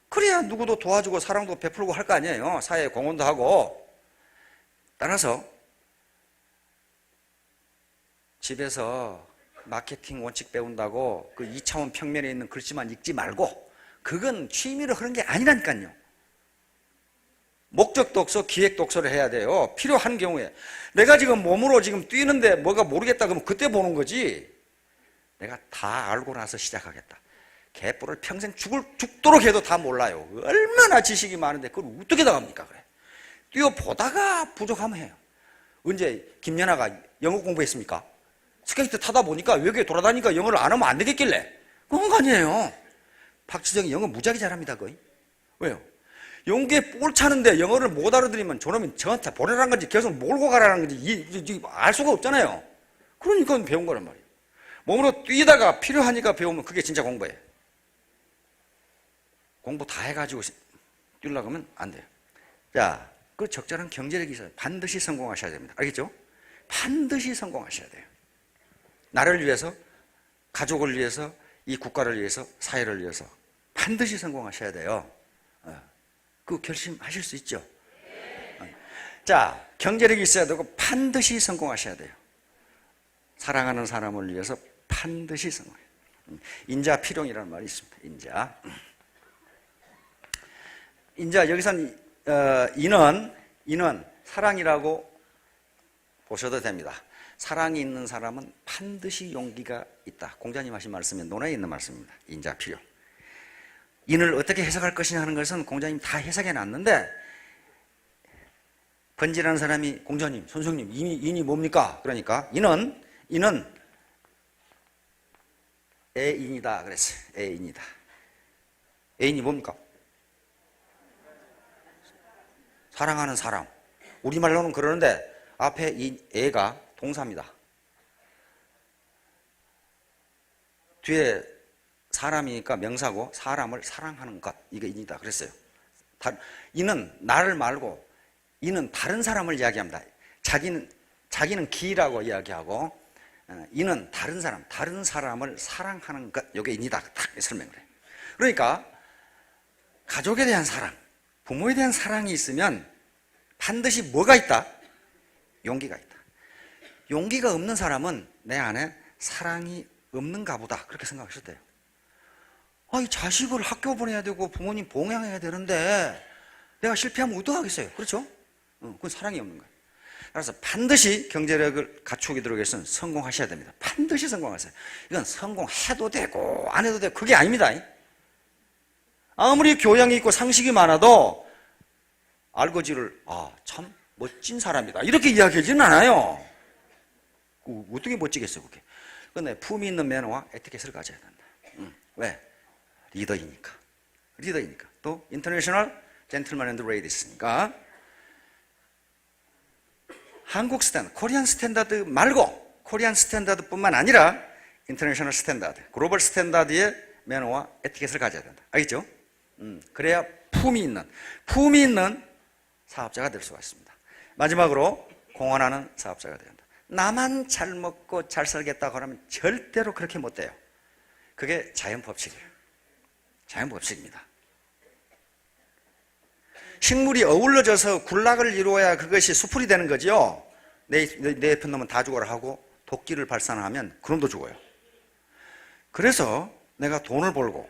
그래야 누구도 도와주고 사랑도 베풀고 할 거 아니에요. 사회에 공헌도 하고. 따라서 집에서 마케팅 원칙 배운다고 그 2차원 평면에 있는 글씨만 읽지 말고, 그건 취미로 그런 게 아니라니까요. 목적 독서, 기획 독서를 해야 돼요. 필요한 경우에. 내가 지금 몸으로 지금 뛰는데 뭐가 모르겠다 그러면 그때 보는 거지. 내가 다 알고 나서 시작하겠다. 개뿔을 평생 죽도록 해도 다 몰라요. 얼마나 지식이 많은데 그걸 어떻게 다 합니까? 그래. 뛰어보다가 부족하면 해요. 언제 김연아가 영어 공부했습니까? 스케이트 타다 보니까 외국에 돌아다니니까 영어를 안 하면 안 되겠길래. 그건 아니에요. 박지정이 영어 무지하게 잘합니다. 거의. 왜요? 영국에 볼 차는데 영어를 못 알아들으면 저놈이 저한테 보내라는 건지 계속 몰고 가라는 건지 알 수가 없잖아요. 그러니까 배운 거란 말이에요. 몸으로 뛰다가 필요하니까 배우면 그게 진짜 공부예요. 공부 다 해가지고 뛰려고 하면 안 돼요. 자, 그 적절한 경제력이 있어요. 반드시 성공하셔야 됩니다. 알겠죠? 반드시 성공하셔야 돼요. 나를 위해서, 가족을 위해서, 이 국가를 위해서, 사회를 위해서 반드시 성공하셔야 돼요. 그 결심하실 수 있죠? 자, 경제력이 있어야 되고 반드시 성공하셔야 돼요. 사랑하는 사람을 위해서 반드시 성공해요. 인자 필용이라는 말이 있습니다. 인자 여기서는 인은 사랑이라고 보셔도 됩니다. 사랑이 있는 사람은 반드시 용기가 있다. 공자님 하신 말씀이 논에 있는 말씀입니다. 인자 필요. 인을 어떻게 해석할 것이냐 하는 것은 공자님 다 해석해 놨는데, 번지라는 사람이 공자님, 선생님, 인이 뭡니까? 그러니까 인은 애인이다 그랬어요. 애인이다. 애인이 뭡니까? 사랑하는 사람. 우리말로는 그러는데 앞에 이 애가 동사입니다. 뒤에 사람이니까 명사고 사람을 사랑하는 것, 이게 인이다 그랬어요. 이는 나를 말고 이는 다른 사람을 이야기합니다. 자기는 기라고 이야기하고 이는 다른 사람을 사랑하는 것, 이게 인이다 딱 설명을 해요. 그러니까 가족에 대한 사랑, 부모에 대한 사랑이 있으면 반드시 뭐가 있다? 용기가 있다. 용기가 없는 사람은 내 안에 사랑이 없는가 보다, 그렇게 생각하셔도 돼요. 이 자식을 학교 보내야 되고 부모님 봉양해야 되는데 내가 실패하면 어떡하겠어요? 그렇죠? 그건 사랑이 없는 거예요. 그래서 반드시 경제력을 갖추기 위해서는 성공하셔야 됩니다. 반드시 성공하세요. 이건 성공해도 되고 안 해도 되고 그게 아닙니다. 아무리 교양이 있고 상식이 많아도 알거지를 참 멋진 사람이다 이렇게 이야기하지는 않아요. 어떻게 멋지겠어요 그게. 근데 품위 있는 매너와 에티켓을 가져야 된다. 왜? 리더이니까. 또 인터내셔널 젠틀맨 앤드 레이디스니까. 한국 스탠다드, 코리안 스탠다드 말고 코리안 스탠다드뿐만 아니라 인터내셔널 스탠다드, 글로벌 스탠다드의 매너와 에티켓을 가져야 된다. 알겠죠? 그래야 품이 있는 사업자가 될 수가 있습니다. 마지막으로 공헌하는 사업자가 된다. 나만 잘 먹고 잘 살겠다고 하면 절대로 그렇게 못 돼요. 그게 자연법칙이에요. 자연법칙입니다. 식물이 어우러져서 군락을 이루어야 그것이 수풀이 되는 거죠. 내 옆에 놈은 다 죽어라 하고 도끼를 발산하면 그놈도 죽어요. 그래서 내가 돈을 벌고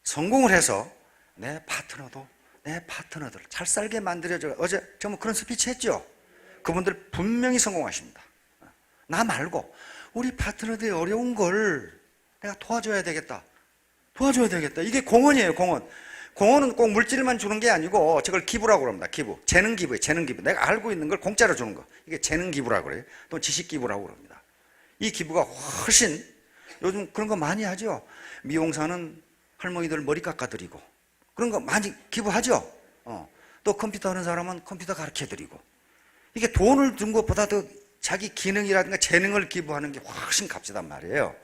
성공을 해서 내 파트너들 잘 살게 만들어줘요. 어제 정말 그런 스피치 했죠. 그분들 분명히 성공하십니다. 나 말고 우리 파트너들이 어려운 걸 내가 도와줘야 되겠다. 이게 공헌이에요. 공헌은 꼭 물질만 주는 게 아니고 저걸 기부라고 합니다. 재능 기부예요. 내가 알고 있는 걸 공짜로 주는 거, 이게 재능 기부라고 그래요. 또 지식 기부라고 그럽니다. 이 기부가 훨씬, 요즘 그런 거 많이 하죠. 미용사는 할머니들 머리 깎아드리고 그런 거 많이 기부하죠. 또 컴퓨터 하는 사람은 컴퓨터 가르쳐드리고. 이게 돈을 준 것보다 더 자기 기능이라든가 재능을 기부하는 게 훨씬 값지단 말이에요.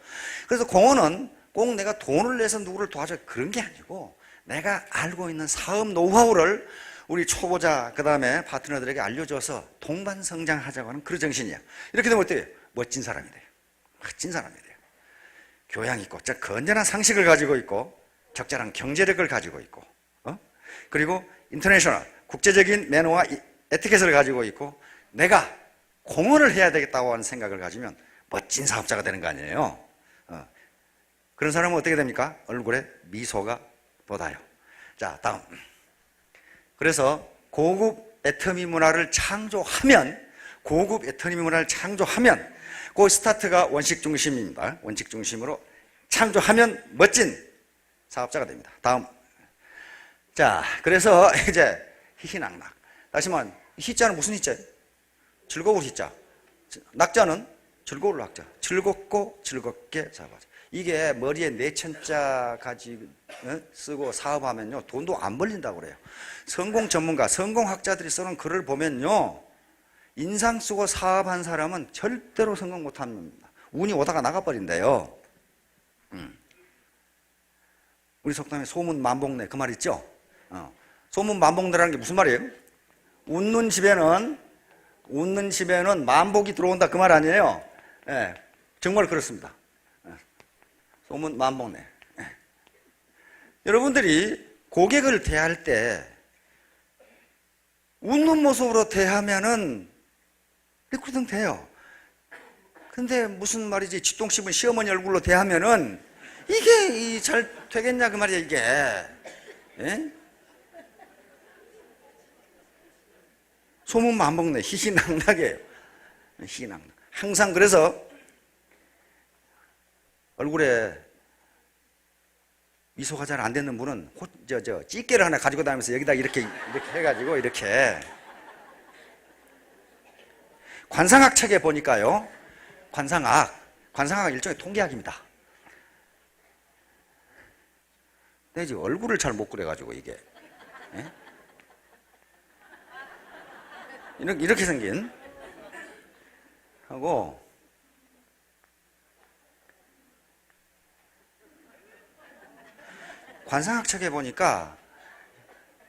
그래서 공헌은 꼭 내가 돈을 내서 누구를 도와줘 그런 게 아니고 내가 알고 있는 사업 노하우를 우리 초보자 그 다음에 파트너들에게 알려줘서 동반 성장하자고 하는 그런 정신이야. 이렇게 되면 어때요? 멋진 사람이 돼요. 교양 있고 건전한 상식을 가지고 있고 적절한 경제력을 가지고 있고 그리고 인터내셔널 국제적인 매너와 에티켓을 가지고 있고 내가 공헌을 해야 되겠다고 하는 생각을 가지면 멋진 사업자가 되는 거 아니에요. 그런 사람은 어떻게 됩니까? 얼굴에 미소가 돋아요. 자, 다음. 그래서 고급 애터미 문화를 창조하면 그 스타트가 원칙 중심입니다. 원칙 중심으로 창조하면 멋진 사업자가 됩니다. 다음. 자, 그래서 이제 희희낙낙. 다시 말하면 희자는 무슨 희자예요? 즐거울 희자. 낙자는 즐거울 낙자. 즐겁고 즐겁게 사업하자. 이게 머리에 내천자 가지고 쓰고 사업하면요 돈도 안 벌린다고 그래요. 성공 전문가, 성공학자들이 쓰는 글을 보면요 인상 쓰고 사업한 사람은 절대로 성공 못합니다. 운이 오다가 나가버린대요. 우리 속담에 소문 만복내 그 말 있죠? 소문 만복내라는 게 무슨 말이에요? 웃는 집에는 만복이 들어온다 그 말 아니에요? 예, 정말 그렇습니다. 소문 만복내. 여러분들이 고객을 대할 때 웃는 모습으로 대하면은 리크루팅 돼요. 근데 무슨 말이지, 쥐똥 씹은 시어머니 얼굴로 대하면은 이게 잘 되겠냐 그 말이야 이게. 예? 소문 만복내, 희희낙낙이에요. 희희낙낙. 항상 그래서 얼굴에 미소가 잘 안 되는 분은 찌개를 하나 가지고 다니면서 여기다 이렇게 해가지고 이렇게. 관상학 책에 보니까요, 관상학 일종의 통계학입니다. 근데 이제 얼굴을 잘 못 그려가지고 이게. 예? 이렇게 생긴 하고, 관상학 책에 보니까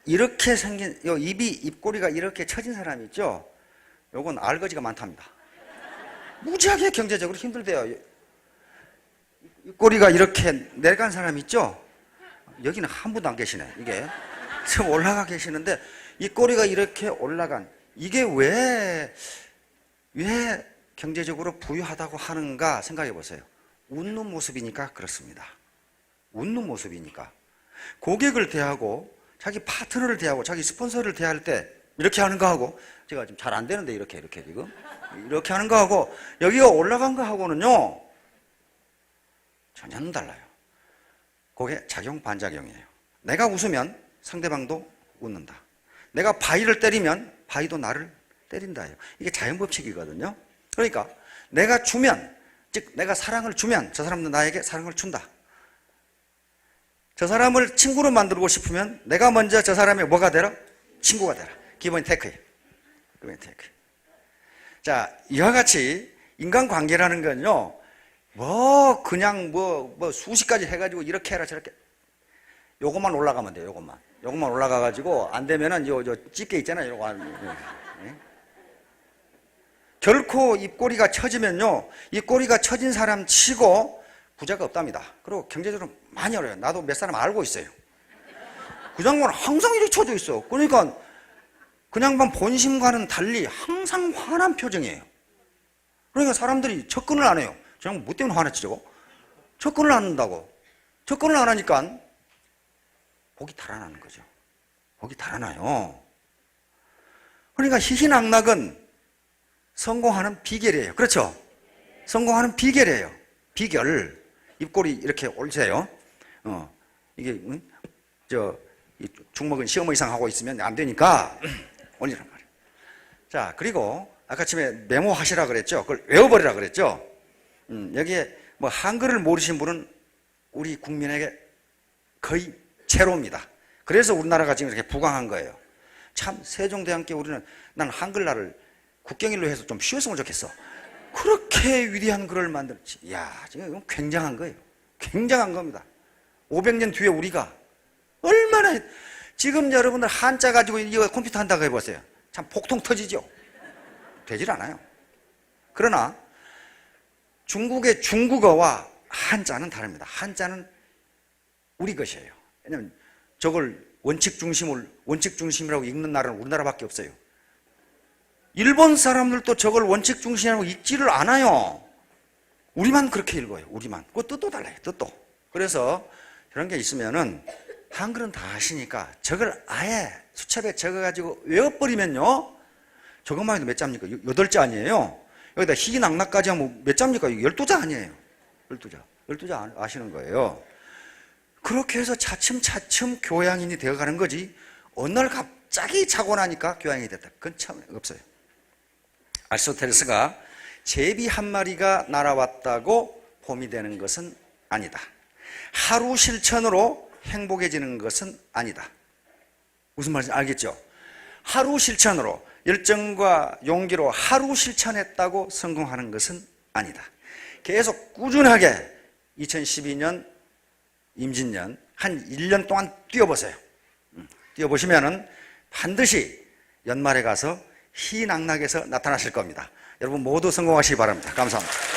이렇게 생긴 입꼬리가 이렇게 처진 사람이 있죠? 요건 알거지가 많답니다. 무지하게 경제적으로 힘들대요. 입꼬리가 이렇게 내려간 사람 있죠? 여기는 한 분도 안 계시네. 이게 지금 올라가 계시는데 입꼬리가 이렇게 올라간, 이게 왜 경제적으로 부유하다고 하는가 생각해 보세요. 웃는 모습이니까 그렇습니다. 웃는 모습이니까. 고객을 대하고 자기 파트너를 대하고 자기 스폰서를 대할 때 이렇게 하는 거하고, 제가 지금 잘 안 되는데 이렇게 지금 이렇게 하는 거하고 여기가 올라간 거하고는요 전혀 달라요. 그게 작용 반작용이에요. 내가 웃으면 상대방도 웃는다. 내가 바위를 때리면 바위도 나를 때린다예요. 이게 자연법칙이거든요. 그러니까 내가 주면, 즉 내가 사랑을 주면 저 사람도 나에게 사랑을 준다. 저 사람을 친구로 만들고 싶으면 내가 먼저 저 사람의 뭐가 되라? 친구가 되라. 기본 테크예요. 기본 테크. 자, 이와 같이 인간관계라는 건요, 그냥 수십 가지 해가지고 이렇게 해라 저렇게, 요것만 올라가면 돼요. 요것만 올라가가지고 안 되면은 집게 있잖아요. 요거 예? 결코 입꼬리가 처지면요, 이 꼬리가 처진 사람 치고 부자가 없답니다. 그리고 경제적으로 많이 어려워요. 나도 몇 사람 알고 있어요. 그 장관은 항상 이렇게 쳐져 있어. 그러니까 그냥 본심과는 달리 항상 화난 표정이에요. 그러니까 사람들이 접근을 안 해요. 저냥 뭐 때문에 화났지 저거? 접근을 안 한다고. 접근을 안 하니까 복이 달아나는 거죠. 복이 달아나요. 그러니까 희희낙낙은 성공하는 비결이에요. 그렇죠? 성공하는 비결이에요. 비결. 입꼬리 이렇게 올리세요. 이게 중먹은 시어머 이상 하고 있으면 안 되니까 올리란 말이에요. 자, 그리고 아까 처음에 메모하시라 그랬죠? 그걸 외워버리라 그랬죠? 여기에 한글을 모르신 분은 우리 국민에게 거의 제로입니다. 그래서 우리나라가 지금 이렇게 부강한 거예요. 참 세종대왕께 우리는, 난 한글날을 국경일로 해서 좀 쉬었으면 좋겠어. 그렇게 위대한 글을 만들었지. 이야, 지금 굉장한 거예요. 굉장한 겁니다. 500년 뒤에 우리가 얼마나, 지금 여러분들 한자 가지고 이거 컴퓨터 한다고 해보세요. 참 폭통 터지죠? 되질 않아요. 그러나 중국의 중국어와 한자는 다릅니다. 한자는 우리 것이에요. 왜냐하면 저걸 원칙 중심이라고 읽는 나라는 우리나라밖에 없어요. 일본 사람들도 저걸 원칙 중심이라고 읽지를 않아요. 우리만 그렇게 읽어요. 우리만. 그 뜻도 달라요. 뜻도. 그래서 그런 게 있으면은 한글은 다 아시니까 저걸 아예 수첩에 적어가지고 외워버리면요, 저것만 해도 몇 자입니까? 8자 아니에요? 여기다 희낙낙까지 하면 몇 자입니까? 12자 아니에요? 12자 아시는 거예요. 그렇게 해서 차츰차츰 교양인이 되어가는 거지, 어느 날 갑자기 자고 나니까 교양이 됐다. 그건 참 없어요. 아리스토텔레스가 제비 한 마리가 날아왔다고 봄이 되는 것은 아니다. 하루 실천으로 행복해지는 것은 아니다. 무슨 말인지 알겠죠? 하루 실천으로, 열정과 용기로 하루 실천했다고 성공하는 것은 아니다. 계속 꾸준하게 2012년 임진년 한 1년 동안 뛰어보세요. 뛰어보시면은 반드시 연말에 가서 희낙낙해서 나타나실 겁니다. 여러분 모두 성공하시기 바랍니다. 감사합니다.